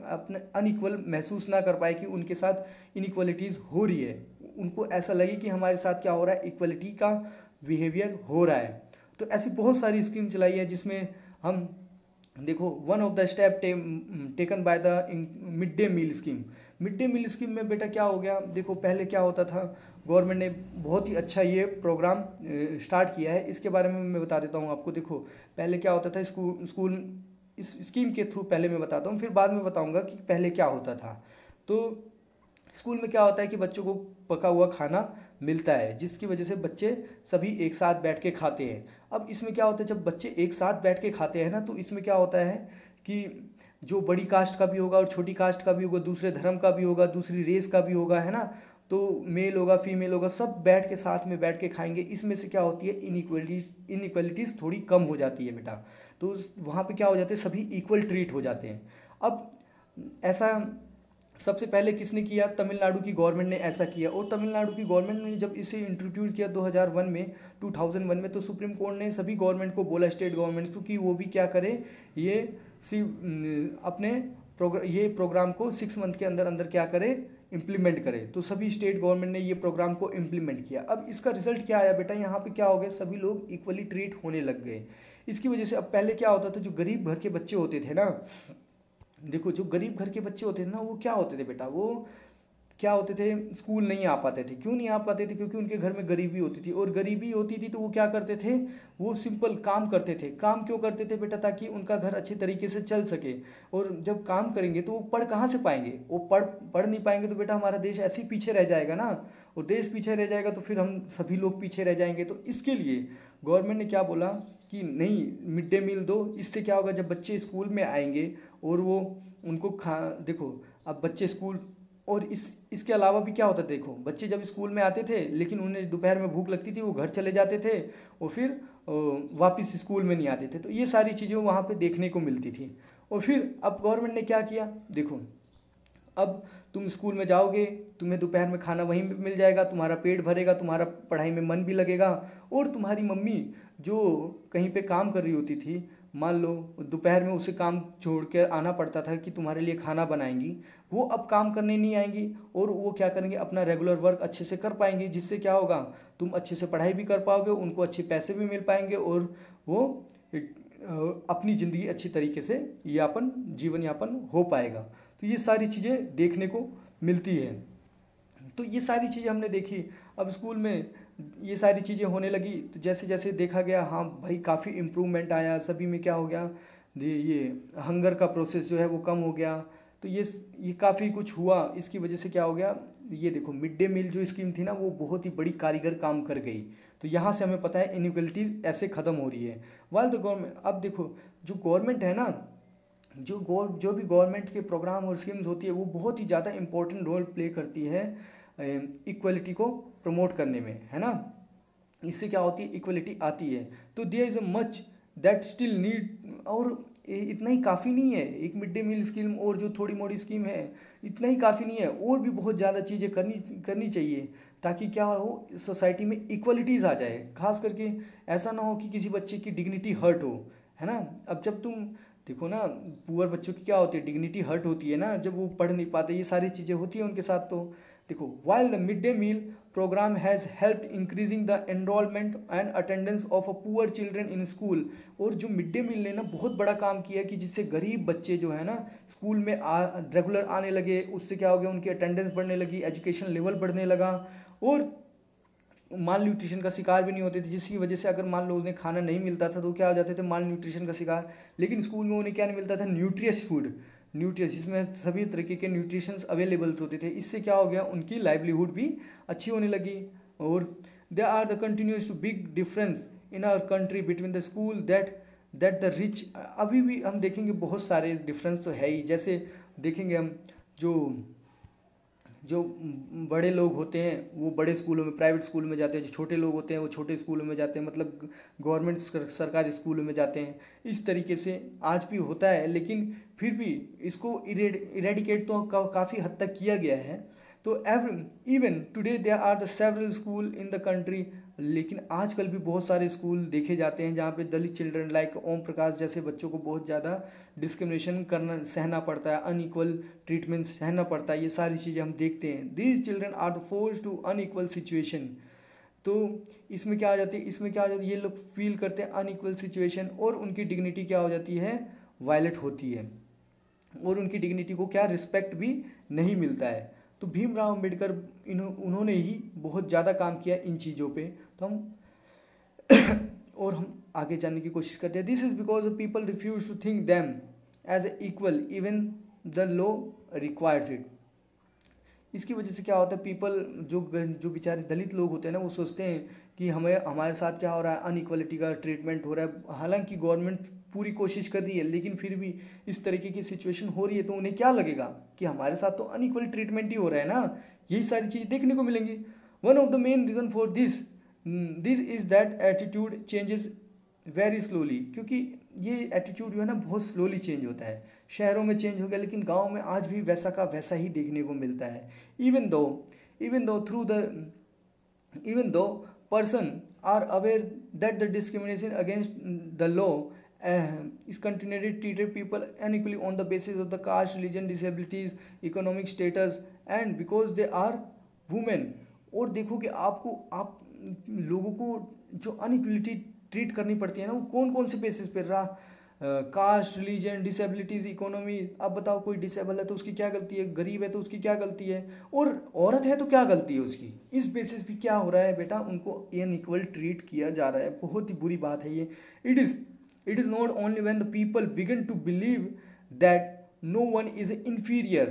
अपने अनइक्वल महसूस ना कर पाए कि उनके साथ इनइक्वलिटीज़ हो रही है। उनको ऐसा लगे कि हमारे साथ क्या हो रहा है, इक्वलिटी का बिहेवियर हो रहा है। तो ऐसी बहुत सारी स्कीम चलाई है जिसमें हम देखो, one of the step taken by the mid day meal scheme. Mid day meal scheme में बेटा क्या हो गया, देखो पहले क्या होता था, गवर्नमेंट ने बहुत ही अच्छा ये प्रोग्राम स्टार्ट किया है। इसके बारे में मैं बता देता हूँ आपको। देखो पहले क्या होता था, स्कूल इस स्कीम के थ्रू पहले मैं बताता हूँ, फिर बाद में बताऊँगा कि पहले क्या होता था। तो स्कूल में क्या होता है कि बच्चों को पका हुआ खाना मिलता है, जिसकी वजह से बच्चे सभी एक साथ बैठ के खाते हैं। अब इसमें क्या होता है, जब बच्चे एक साथ बैठ के खाते हैं ना, तो इसमें क्या होता है कि जो बड़ी कास्ट का भी होगा और छोटी कास्ट का भी होगा, दूसरे धर्म का भी होगा, दूसरी रेस का भी होगा, है ना, तो मेल होगा फीमेल होगा, सब बैठ के साथ में बैठ के खाएंगे। इसमें से क्या होती है, इनइक्वलिटीज़ थोड़ी कम हो जाती है बेटा। तो वहाँ पे क्या हो जाते हैं, सभी इक्वल ट्रीट हो जाते हैं। अब ऐसा सबसे पहले किसने किया, तमिलनाडु की गवर्नमेंट ने ऐसा किया। और तमिलनाडु की गवर्नमेंट ने जब इसे इंट्रोड्यूस किया 2001 में, तो सुप्रीम कोर्ट ने सभी गवर्नमेंट को बोला, स्टेट गवर्नमेंट को, कि वो भी क्या करे, ये अपने ये प्रोग्राम को 6 मंथ के अंदर अंदर क्या करे, इम्प्लीमेंट करे। तो सभी स्टेट गवर्नमेंट ने ये प्रोग्राम को इम्प्लीमेंट किया। अब इसका रिजल्ट क्या आया बेटा, यहाँ पे क्या हो गया, सभी लोग इक्वली ट्रीट होने लग गए। इसकी वजह से अब पहले क्या होता था, जो गरीब घर के बच्चे होते थे ना, देखो जो गरीब घर के बच्चे होते थे ना, वो क्या होते थे बेटा, वो क्या होते थे, स्कूल नहीं आ पाते थे। क्यों नहीं आ पाते थे, क्योंकि उनके घर में गरीबी होती थी। और गरीबी होती थी तो वो क्या करते थे, वो सिंपल काम करते थे। काम क्यों करते थे बेटा, ताकि उनका घर अच्छे तरीके से चल सके। और जब काम करेंगे तो वो पढ़ कहाँ से पाएंगे, वो पढ़ नहीं पाएंगे तो बेटा हमारा देश ऐसे ही पीछे रह जाएगा ना। और देश पीछे रह जाएगा तो फिर हम सभी लोग पीछे रह जाएंगे। तो इसके लिए गवर्नमेंट ने क्या बोला कि नहीं, मिड डे मील दो। इससे क्या होगा, जब बच्चे स्कूल में आएंगे और वो उनको देखो अब बच्चे स्कूल, और इसके अलावा भी क्या होता था, देखो बच्चे जब स्कूल में आते थे लेकिन उन्हें दोपहर में भूख लगती थी, वो घर चले जाते थे और फिर वापस स्कूल में नहीं आते थे। तो ये सारी चीज़ें वहाँ पे देखने को मिलती थी। और फिर अब गवर्नमेंट ने क्या किया, देखो अब तुम स्कूल में जाओगे, तुम्हें दोपहर में खाना वहीं मिल जाएगा, तुम्हारा पेट भरेगा, तुम्हारा पढ़ाई में मन भी लगेगा। और तुम्हारी मम्मी जो कहीं पे काम कर रही होती थी, मान लो दोपहर में उसे काम छोड़ कर आना पड़ता था कि तुम्हारे लिए खाना बनाएंगी, वो अब काम करने नहीं आएंगी। और वो क्या करेंगे, अपना रेगुलर वर्क अच्छे से कर पाएंगे, जिससे क्या होगा, तुम अच्छे से पढ़ाई भी कर पाओगे, उनको अच्छे पैसे भी मिल पाएंगे, और वो अपनी ज़िंदगी अच्छी तरीके से जीवन यापन हो पाएगा। तो ये सारी चीज़ें देखने को मिलती है। तो ये सारी चीज़ें हमने देखी। अब स्कूल में ये सारी चीज़ें होने लगी, तो जैसे जैसे देखा गया, हाँ भाई काफ़ी इम्प्रूवमेंट आया, सभी में क्या हो गया, ये हंगर का प्रोसेस जो है वो कम हो गया। तो ये काफ़ी कुछ हुआ। इसकी वजह से क्या हो गया, ये देखो मिड डे मील जो स्कीम थी ना, वो बहुत ही बड़ी कारीगर काम कर गई। तो यहाँ से हमें पता है इनइक्वलिटीज़ ऐसे ख़त्म हो रही है। वाइल द गवर्नमेंट, अब देखो जो गवर्नमेंट है ना, जो भी गवर्नमेंट के प्रोग्राम और स्कीम्स होती है, वो बहुत ही ज़्यादा इंपॉर्टेंट रोल प्ले करती है इक्वलिटी को प्रमोट करने में, है ना। इससे क्या होती है, इक्वलिटी आती है। तो there is a much that still need, और इतना ही काफ़ी नहीं है एक मिड डे मील स्कीम और जो थोड़ी मोड़ी स्कीम है, इतना ही काफ़ी नहीं है, और भी बहुत ज़्यादा चीज़ें करनी चाहिए, ताकि क्या हो, सोसाइटी में इक्वलिटीज़ आ जाए। खास करके ऐसा ना हो कि किसी बच्चे की डिग्निटी हर्ट हो, है ना। अब जब तुम देखो ना, पुअर बच्चों की क्या होती है, डिग्निटी हर्ट होती है ना, जब वो पढ़ नहीं पाते, ये सारी चीज़ें होती हैं उनके साथ। तो देखो, while the mid day meal program has help increasing the enrolment and attendance of a poor children in school. और जो मिड डे मील ने ना बहुत बड़ा काम किया कि जिससे गरीब बच्चे जो है ना स्कूल में रेगुलर आने लगे। उससे क्या हो गया, उनकी अटेंडेंस बढ़ने लगी, एजुकेशन लेवल बढ़ने लगा, और माल न्यूट्रिशन का शिकार भी नहीं होते थे। जिसकी वजह से अगर मान लो उन्हें खाना नहीं मिलता था तो क्या हो जाते थे, माल न्यूट्रिशन का शिकार। लेकिन स्कूल में उन्हें क्या नहीं मिलता था, न्यूट्रियस फूड, जिसमें सभी तरीके के न्यूट्रिशंस अवेलेबल्स होते थे। इससे क्या हो गया, उनकी लाइवलीहुड भी अच्छी होने लगी। और they are the continues to big difference in our country between the school that the rich. अभी भी हम देखेंगे बहुत सारे डिफरेंस तो है ही। जैसे देखेंगे हम, जो बड़े लोग होते हैं वो बड़े स्कूलों में, प्राइवेट स्कूल में जाते हैं, जो छोटे लोग होते हैं वो छोटे स्कूलों में जाते हैं, मतलब गवर्नमेंट सरकारी स्कूलों में जाते हैं। इस तरीके से आज भी होता है, लेकिन फिर भी इसको इरेडिकेट तो काफ़ी हद तक किया गया है। तो even today there are the several school in the country, लेकिन आजकल भी बहुत सारे स्कूल देखे जाते हैं जहाँ पे दलित चिल्ड्रन लाइक ओम प्रकाश जैसे बच्चों को बहुत ज़्यादा डिस्क्रिमिनेशन करना सहना पड़ता है, अनइक्वल ट्रीटमेंट सहना पड़ता है, ये सारी चीज़ें हम देखते हैं। These children are the force to unequal situation. तो इसमें क्या आ जाती है, इसमें क्या आ जाती है, ये लोग फील करते हैं अनइक्वल सिचुएशन और उनकी डिग्निटी क्या हो जाती है, वायलेट होती है और उनकी डिग्निटी को क्या रिस्पेक्ट भी नहीं मिलता है। तो भीमराव अंबेडकर उन्होंने ही बहुत ज़्यादा काम किया इन चीज़ों पे। तो हम और हम आगे जानने की कोशिश करते हैं। This is because people refuse to think them as a equal even the law requires it. इसकी वजह से क्या होता है, पीपल जो बेचारे दलित लोग होते हैं ना, वो सोचते हैं कि हमारे साथ क्या हो रहा है, अनइक्वलिटी का ट्रीटमेंट हो रहा है। हालांकि गवर्नमेंट पूरी कोशिश कर रही है, लेकिन फिर भी इस तरीके की सिचुएशन हो रही है तो उन्हें क्या लगेगा कि हमारे साथ तो अनइक्वल ट्रीटमेंट ही हो रहा है ना, यही सारी चीज़ देखने को मिलेंगी। One of the main reason for this is that attitude changes very slowly, क्योंकि ये एटीट्यूड जो है ना बहुत स्लोली चेंज होता है। शहरों में चेंज हो गया, लेकिन गांव में आज भी वैसा का वैसा ही देखने को मिलता है। Even though person are aware that the discrimination against the law is continually treated people unequally on the basis of the caste, religion, disabilities, economic status and because they are women। और देखो कि आप लोगों को जो inequality treat करनी पड़ती है ना, वो कौन कौन से बेसिस पर रहा, कास्ट, रिलीजन, डिसेबिलिटीज़, इकोनॉमी। अब बताओ कोई डिसेबल है तो उसकी क्या गलती है, गरीब है तो उसकी क्या गलती है, और औरत है तो क्या गलती है उसकी। इस बेसिस पे क्या हो रहा है बेटा, उनको अनइक्वल ट्रीट किया जा रहा है। बहुत ही बुरी बात है ये। It is not only when the people begin to believe that no one is inferior।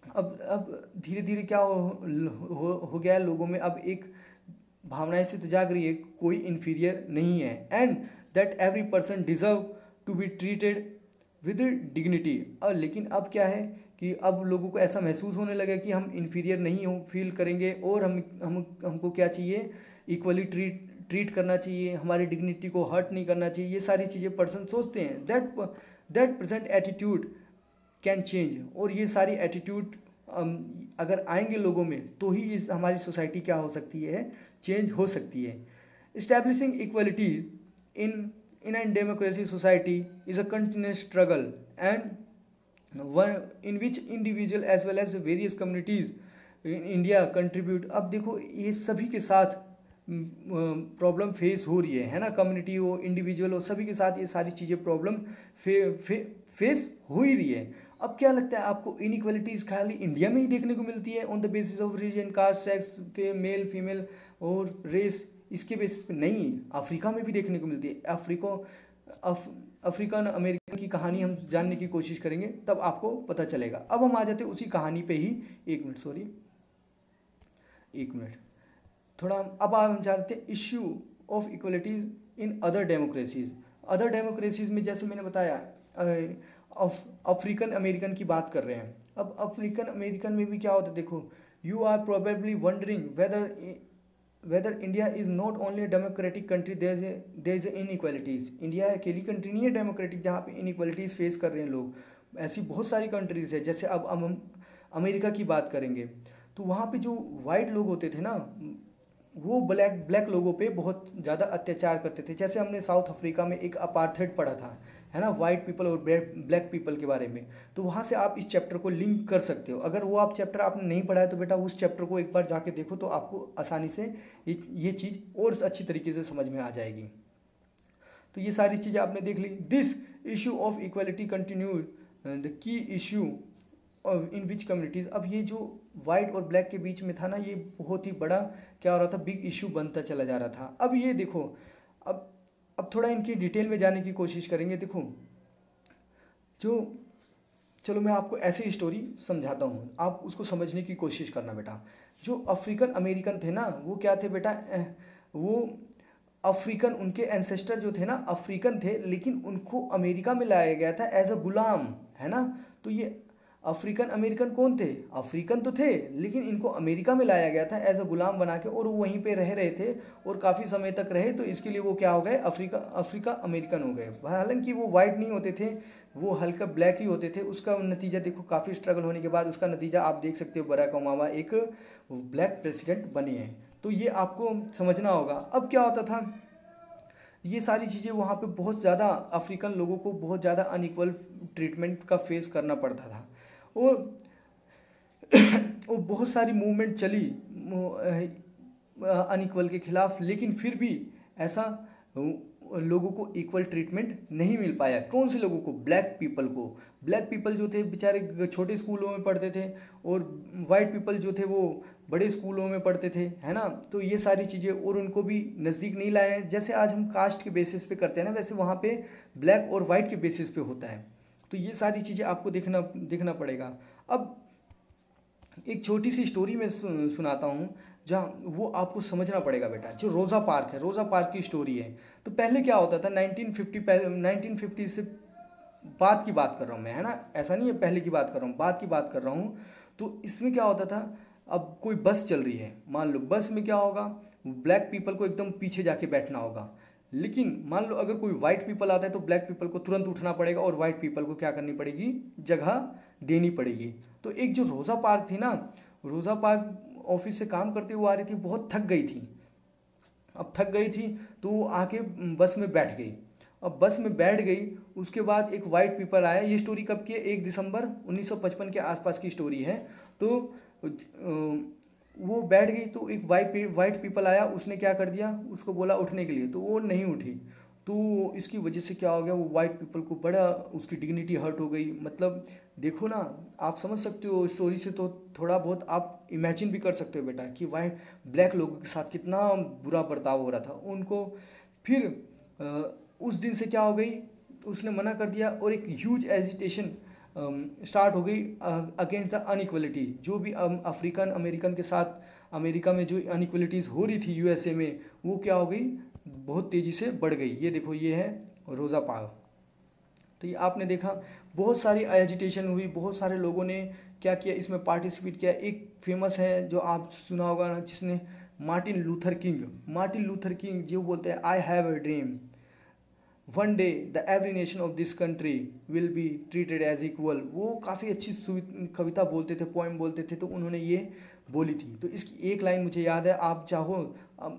अब धीरे धीरे क्या हो गया है लोगों में, अब एक भावनाएं से तो जाग रही है कोई इन्फीरियर नहीं है, and that every person deserve to be treated with dignity. और लेकिन अब क्या है कि अब लोगों को ऐसा महसूस होने लगा कि हम इन्फीरियर नहीं हो फील करेंगे और हमको क्या चाहिए, इक्वली ट्रीट करना चाहिए, हमारी डिग्निटी को हर्ट नहीं करना चाहिए। ये सारी चीज़ें पर्सन सोचते हैं। That present attitude can change. और ये सारी एटीट्यूड अगर आएंगे लोगों में तो ही इस हमारी सोसाइटी क्या हो सकती है, चेंज हो सकती है। Establishing equality in an democracy society is a continuous struggle and one in which individual as well as the various communities in India contribute. अब देखो ये सभी के साथ प्रॉब्लम फेस हो रही है ना, कम्युनिटी हो, इंडिविजुअल हो, सभी के साथ ये सारी चीज़ें प्रॉब्लम फेस हो ही रही है। अब क्या लगता है आपको, इनइक्वालिटीज़ खाली इंडिया में ही देखने को मिलती है on the basis of region, caste, sex, male female और रेस, इसके बेसिस पे नहीं, अफ्रीका में भी देखने को मिलती है। अफ्रीकन अमेरिकन की कहानी हम जानने की कोशिश करेंगे तब आपको पता चलेगा। अब हम आ जाते हैं उसी कहानी पे ही। एक मिनट थोड़ा अब हम जानते हैं issue of equalities in other democracies. Other democracies में जैसे मैंने बताया अफ्रीकन अमेरिकन की बात कर रहे हैं। अब अफ्रीकन अमेरिकन में भी क्या होता है, देखो, you are probably wondering whether India is not only a democratic country, there is inequalities. India अकेली कंट्री नहीं है डेमोक्रेटिक जहाँ पे इनइक्वालिटीज़ फेस कर रहे हैं लोग। ऐसी बहुत सारी कंट्रीज़ है। जैसे अब हम अमेरिका की बात करेंगे तो वहाँ पे जो वाइट लोग होते थे ना, वो ब्लैक लोगों पे बहुत ज़्यादा अत्याचार करते थे। जैसे हमने साउथ अफ्रीका में एक अपार्थाइड पढ़ा था, है ना, वाइट पीपल और ब्लैक पीपल के बारे में। तो वहाँ से आप इस चैप्टर को लिंक कर सकते हो। अगर वो चैप्टर आपने नहीं पढ़ा है तो बेटा उस चैप्टर को एक बार जाके देखो, तो आपको आसानी से ये चीज़ और अच्छी तरीके से समझ में आ जाएगी। तो ये सारी चीज़ें आपने देख ली। This issue of equality continue the key issue in which communities. अब ये जो वाइट और ब्लैक के बीच में था ना, ये बहुत ही बड़ा क्या हो रहा था, बिग इशू बनता चला जा रहा था। अब ये देखो, अब थोड़ा इनकी डिटेल में जाने की कोशिश करेंगे। देखो, चलो मैं आपको ऐसी स्टोरी समझाता हूँ, आप उसको समझने की कोशिश करना बेटा। जो अफ्रीकन अमेरिकन थे ना, वो क्या थे बेटा, वो अफ्रीकन, उनके एंसेस्टर जो थे ना अफ्रीकन थे, लेकिन उनको अमेरिका में लाया गया था एज अ गुलाम, है ना। तो ये अफ्रीकन अमेरिकन कौन थे? अफ्रीकन तो थे, लेकिन इनको अमेरिका में लाया गया था एज अ गुलाम बना के, और वो वहीं पे रह रहे थे और काफ़ी समय तक रहे, तो इसके लिए वो क्या हो गए, अफ्रीका अमेरिकन हो गए। हालांकि वो वाइट नहीं होते थे, वो हल्का ब्लैक ही होते थे। उसका नतीजा देखो, काफ़ी स्ट्रगल होने के बाद उसका नतीजा आप देख सकते हो, बराक ओबामा एक ब्लैक प्रेसिडेंट बने हैं। तो ये आपको समझना होगा। अब क्या होता था, ये सारी चीज़ें वहाँ पे बहुत ज़्यादा अफ्रीकन लोगों को बहुत ज़्यादा अनइक्वल ट्रीटमेंट का फेस करना पड़ता था। और वो बहुत सारी मूवमेंट चली अनइक्वल के खिलाफ, लेकिन फिर भी ऐसा लोगों को इक्वल ट्रीटमेंट नहीं मिल पाया। कौन से लोगों को? ब्लैक पीपल को। ब्लैक पीपल जो थे बेचारे छोटे स्कूलों में पढ़ते थे, और वाइट पीपल जो थे वो बड़े स्कूलों में पढ़ते थे, है ना। तो ये सारी चीज़ें, और उनको भी नज़दीक नहीं लाए। जैसे आज हम कास्ट के बेसिस पे करते हैं ना, वैसे वहाँ पे ब्लैक और वाइट के बेसिस पे होता है। तो ये सारी चीज़ें आपको देखना पड़ेगा। अब एक छोटी सी स्टोरी में सुनाता हूँ, जहाँ वो आपको समझना पड़ेगा बेटा। जो रोज़ा पार्क है, रोज़ा पार्क की स्टोरी है। तो पहले क्या होता था, 1950 से बाद की बात कर रहा हूँ मैं, है ना, ऐसा नहीं है पहले की बात कर रहा हूँ, बाद की बात कर रहा हूँ। तो इसमें क्या होता था, अब कोई बस चल रही है, मान लो बस में क्या होगा, ब्लैक पीपल को एकदम पीछे जाके बैठना होगा। लेकिन मान लो अगर कोई वाइट पीपल आता है तो ब्लैक पीपल को तुरंत उठना पड़ेगा, और वाइट पीपल को क्या करनी पड़ेगी, जगह देनी पड़ेगी। तो एक जो रोज़ा पार्क थी ना, रोज़ा पार्क ऑफिस से काम करते हुए आ रही थी, बहुत थक गई थी। अब थक गई थी तो वो आके बस में बैठ गई। अब बस में बैठ गई, उसके बाद एक वाइट पीपल आया। ये स्टोरी कब की है? 1 दिसंबर 1955 के आसपास की स्टोरी है। तो वो बैठ गई, तो एक वाइट पीपल आया, उसने क्या कर दिया, उसको बोला उठने के लिए, तो वो नहीं उठी। तो इसकी वजह से क्या हो गया, वो वाइट पीपल को बड़ा उसकी डिग्निटी हर्ट हो गई। मतलब देखो ना, आप समझ सकते हो स्टोरी से, तो थोड़ा बहुत आप इमेजिन भी कर सकते हो बेटा कि वाइट ब्लैक लोगों के साथ कितना बुरा बर्ताव हो रहा था उनको। फिर उस दिन से क्या हो गई, उसने मना कर दिया, और एक ह्यूज एजिटेशन स्टार्ट हो गई अगेंस्ट द अनइक्वलिटी। जो भी अफ्रीकन अमेरिकन के साथ अमेरिका में जो अनइक्वलिटीज़ हो रही थी यूएसए में, वो क्या हो गई, बहुत तेज़ी से बढ़ गई। ये देखो, ये है रोज़ा पार्क। तो ये आपने देखा, बहुत सारी एजिटेशन हुई, बहुत सारे लोगों ने क्या किया, इसमें पार्टिसिपेट किया। एक फेमस है जो आप सुना होगा ना, जिसने मार्टिन लूथर किंग जो बोलते हैं, I have a dream, one day the every nation of this country will be treated as equal. वो काफ़ी अच्छी कविता बोलते थे, पोएम बोलते थे, तो उन्होंने ये बोली थी। तो इसकी एक लाइन मुझे याद है, आप चाहो,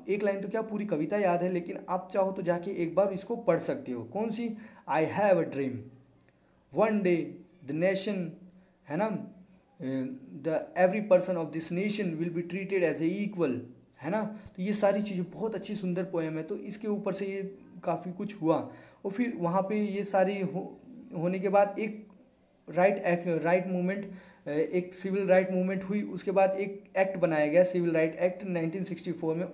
एक लाइन तो क्या, पूरी कविता याद है, लेकिन आप चाहो तो जाके एक बार इसको पढ़ सकते हो। कौन सी? I have a dream, one day the nation, है ना, the every person of this nation will be treated as a equal, है ना। तो ये सारी चीज़ें बहुत अच्छी सुंदर पोएम है। तो इसके ऊपर से ये काफ़ी कुछ हुआ, और फिर वहाँ पे ये सारी होने के बाद एक राइट मूवमेंट, एक सिविल राइट मूवमेंट हुई। उसके बाद एक एक्ट बनाया गया, सिविल राइट एक्ट 1964 में।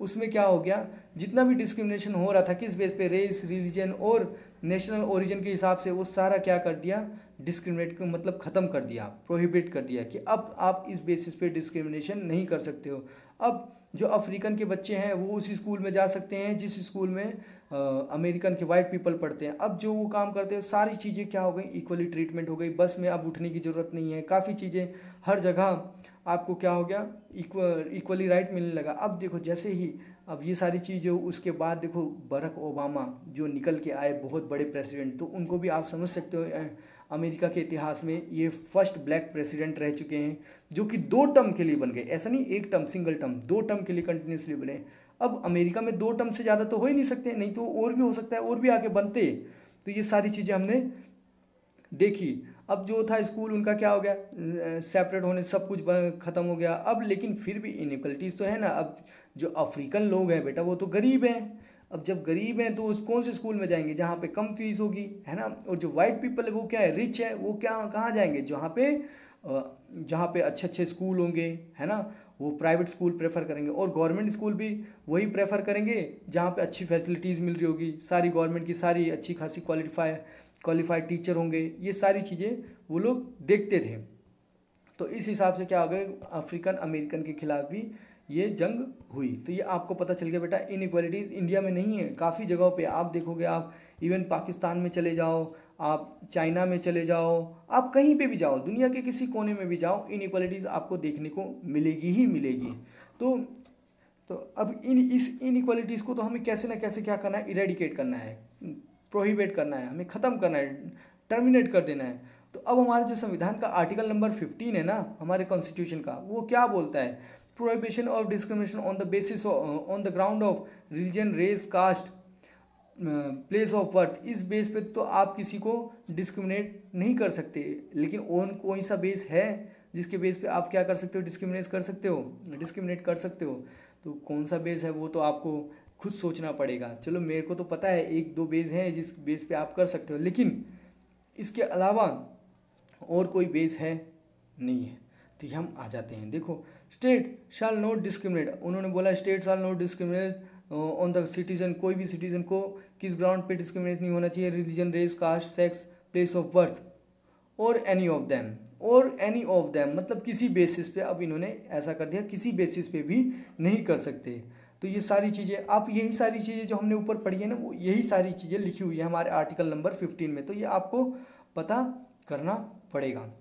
उसमें क्या हो गया, जितना भी डिस्क्रिमिनेशन हो रहा था किस बेस पे, रेस, रिलीजन और नेशनल ओरिजिन के हिसाब से, वो सारा क्या कर दिया, डिस्क्रिमिनेट को मतलब ख़त्म कर दिया, प्रोहिबिट कर दिया कि अब आप इस बेसिस पे डिस्क्रिमिनेशन नहीं कर सकते हो। अब जो अफ्रीकन के बच्चे हैं वो उसी स्कूल में जा सकते हैं जिस स्कूल में अमेरिकन के वाइट पीपल पढ़ते हैं। अब जो वो काम करते हैं, सारी चीज़ें क्या हो गई, इक्वली ट्रीटमेंट हो गई। बस में अब उठने की ज़रूरत नहीं है, काफ़ी चीज़ें हर जगह आपको क्या हो गया, इक्वली राइट मिलने लगा। अब देखो, जैसे ही अब ये सारी चीज़ें, उसके बाद देखो बराक ओबामा जो निकल के आए, बहुत बड़े प्रेसिडेंट, तो उनको भी आप समझ सकते हो, अमेरिका के इतिहास में ये फर्स्ट ब्लैक प्रेसिडेंट रह चुके हैं, जो कि 2 टर्म के लिए बन गए। ऐसा नहीं 1 टर्म, सिंगल टर्म, 2 टर्म के लिए कंटिन्यूसली बने। अब अमेरिका में 2 टर्म से ज़्यादा तो हो ही नहीं सकते, नहीं तो और भी हो सकता है, और भी आगे बनते। तो ये सारी चीज़ें हमने देखी। अब जो था स्कूल उनका क्या हो गया, सेपरेट होने सब कुछ ख़त्म हो गया। अब लेकिन फिर भी इनइक्वलिटीज़ तो है ना। अब जो अफ्रीकन लोग हैं बेटा, वो तो गरीब हैं। अब जब गरीब हैं तो उस कौन से स्कूल में जाएंगे जहाँ पे कम फीस होगी, है ना। और जो वाइट पीपल है वो क्या है, रिच है, वो क्या कहाँ जाएंगे, जहाँ पे अच्छे अच्छे स्कूल होंगे, है ना। वो प्राइवेट स्कूल प्रेफर करेंगे, और गवर्नमेंट स्कूल भी वही प्रेफर करेंगे जहाँ पे अच्छी फैसिलिटीज़ मिल रही होगी, सारी गवर्नमेंट की सारी अच्छी खासी क्वालिफाइड टीचर होंगे। ये सारी चीज़ें वो लोग देखते थे। तो इस हिसाब से क्या हो गए, अफ्रीकन अमेरिकन के खिलाफ भी ये जंग हुई। तो ये आपको पता चल गया बेटा, इनइक्वालिटीज़ इंडिया में नहीं है, काफ़ी जगहों पे आप देखोगे। आप इवन पाकिस्तान में चले जाओ, आप चाइना में चले जाओ, आप कहीं पे भी जाओ, दुनिया के किसी कोने में भी जाओ, इनइक्वालिटीज़ आपको देखने को मिलेगी ही मिलेगी। तो तो अब इस इनइक्वालिटीज़ को तो हमें कैसे ना कैसे क्या करना है, इरेडिकेट करना है, प्रोहिबिट करना है, हमें ख़त्म करना है, टर्मिनेट कर देना है। तो अब हमारे जो संविधान का आर्टिकल नंबर 15 है ना हमारे कॉन्स्टिट्यूशन का, वो क्या बोलता है, prohibition of discrimination on the basis on the ground of religion, race, caste, place of birth. इस बेस पे तो आप किसी को डिस्क्रिमिनेट नहीं कर सकते, लेकिन कोई सा बेस है जिसके बेस पे आप क्या कर सकते हो, डिस्क्रिमिनेट कर सकते हो। तो कौन सा बेस है वो तो आपको खुद सोचना पड़ेगा। चलो मेरे को तो पता है एक दो बेस हैं जिस बेस पे आप कर सकते हो, लेकिन इसके अलावा और कोई बेस है नहीं है। तो ये हम आ जाते हैं, देखो स्टेट शाल नॉट डिस्क्रिमिनेट, उन्होंने बोला state shall not discriminate on the citizen, कोई भी सिटीजन को किस ग्राउंड पे डिस्क्रिमिनेट नहीं होना चाहिए, religion, race, caste, sex, place of birth और एनी ऑफ देम, मतलब किसी बेसिस पे। अब इन्होंने ऐसा कर दिया किसी बेसिस पे भी नहीं कर सकते। तो ये सारी चीज़ें, आप यही सारी चीज़ें जो हमने ऊपर पढ़ी है ना, वो यही सारी चीज़ें लिखी हुई है हमारे आर्टिकल नंबर 15 में। तो ये आपको पता करना पड़ेगा।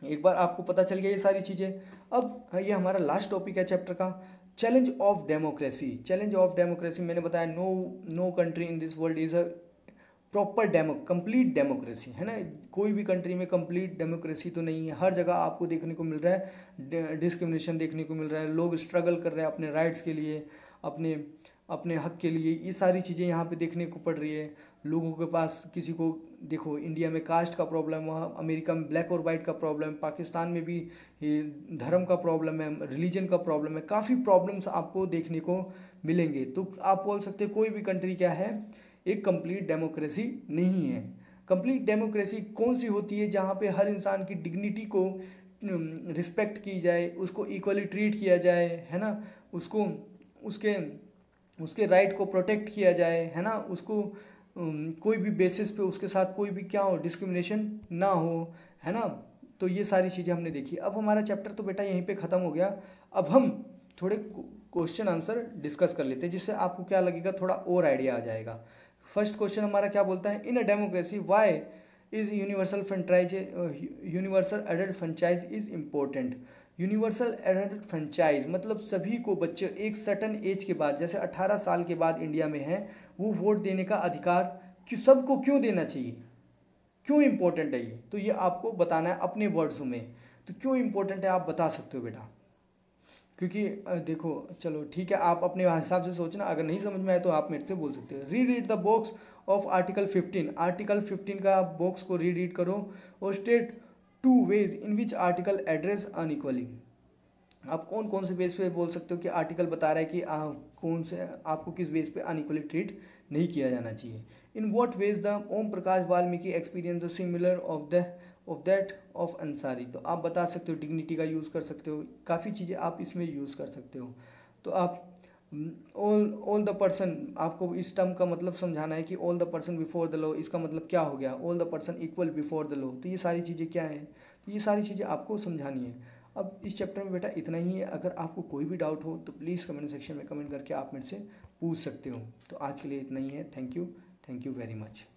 एक बार आपको पता चल गया ये सारी चीज़ें, अब ये हमारा लास्ट टॉपिक है चैप्टर का, challenge of democracy. Challenge of democracy मैंने बताया, no country in this world is a proper complete democracy, है ना। कोई भी कंट्री में कंप्लीट डेमोक्रेसी तो नहीं है, हर जगह आपको देखने को मिल रहा है डिस्क्रिमिनेशन देखने को मिल रहा है, लोग स्ट्रगल कर रहे हैं अपने राइट्स के लिए, अपने अपने हक के लिए। ये सारी चीज़ें यहाँ पे देखने को पड़ रही है लोगों के पास। किसी को देखो इंडिया में कास्ट का प्रॉब्लम, वहाँ अमेरिका में ब्लैक और वाइट का प्रॉब्लम, पाकिस्तान में भी धर्म का प्रॉब्लम है, रिलीजन का प्रॉब्लम है, काफ़ी प्रॉब्लम्स आपको देखने को मिलेंगे। तो आप बोल सकते हैं कोई भी कंट्री क्या है, एक कंप्लीट डेमोक्रेसी नहीं है। कंप्लीट डेमोक्रेसी कौन सी होती है, जहाँ पे हर इंसान की डिग्निटी को रिस्पेक्ट की जाए, उसको इक्वली ट्रीट किया जाए, है ना, उसको उसके राइट को प्रोटेक्ट किया जाए, है ना, उसको कोई भी बेसिस पे उसके साथ कोई भी क्या हो, डिस्क्रिमिनेशन ना हो, है ना। तो ये सारी चीज़ें हमने देखी। अब हमारा चैप्टर तो बेटा यहीं पे ख़त्म हो गया। अब हम थोड़े क्वेश्चन आंसर डिस्कस कर लेते हैं, जिससे आपको क्या लगेगा, थोड़ा और आइडिया आ जाएगा। फर्स्ट क्वेश्चन हमारा क्या बोलता है, in a democracy why is universal adult franchise is important. Universal adult franchise मतलब सभी को बच्चे एक सर्टन एज के बाद, जैसे 18 साल के बाद इंडिया में हैं, वो वोट देने का अधिकार सबको क्यों देना चाहिए, क्यों इम्पोर्टेंट है ये, तो ये आपको बताना है अपने वर्ड्स में। तो क्यों इम्पोर्टेंट है आप बता सकते हो बेटा, क्योंकि देखो चलो ठीक है, आप अपने हिसाब से सोचना, अगर नहीं समझ में आए तो आप मेरे से बोल सकते हो। Read the box of article 15, article 15 का बॉक्स को रीड करो और state 2 ways in which article address unequally. आप कौन कौन से बेस पे बोल सकते हो कि आर्टिकल बता रहा है कि कौन से आपको किस बेस पे अनइक्वली ट्रीट नहीं किया जाना चाहिए। In what ways the Om Prakash Valmiki experience similar of that of Ansari. तो आप बता सकते हो, डिग्निटी का यूज़ कर सकते हो, काफ़ी चीज़ें आप इसमें यूज़ कर सकते हो। तो आप ऑल द पर्सन, आपको इस टर्म का मतलब समझाना है कि all the person before the law, इसका मतलब क्या हो गया, all the person equal before the law. तो ये सारी चीज़ें क्या हैं, तो ये सारी चीज़ें आपको समझानी है। अब इस चैप्टर में बेटा इतना ही है। अगर आपको कोई भी डाउट हो तो प्लीज़ कमेंट सेक्शन में कमेंट करके आप मेरे से पूछ सकते हो। तो आज के लिए इतना ही है। Thank you very much.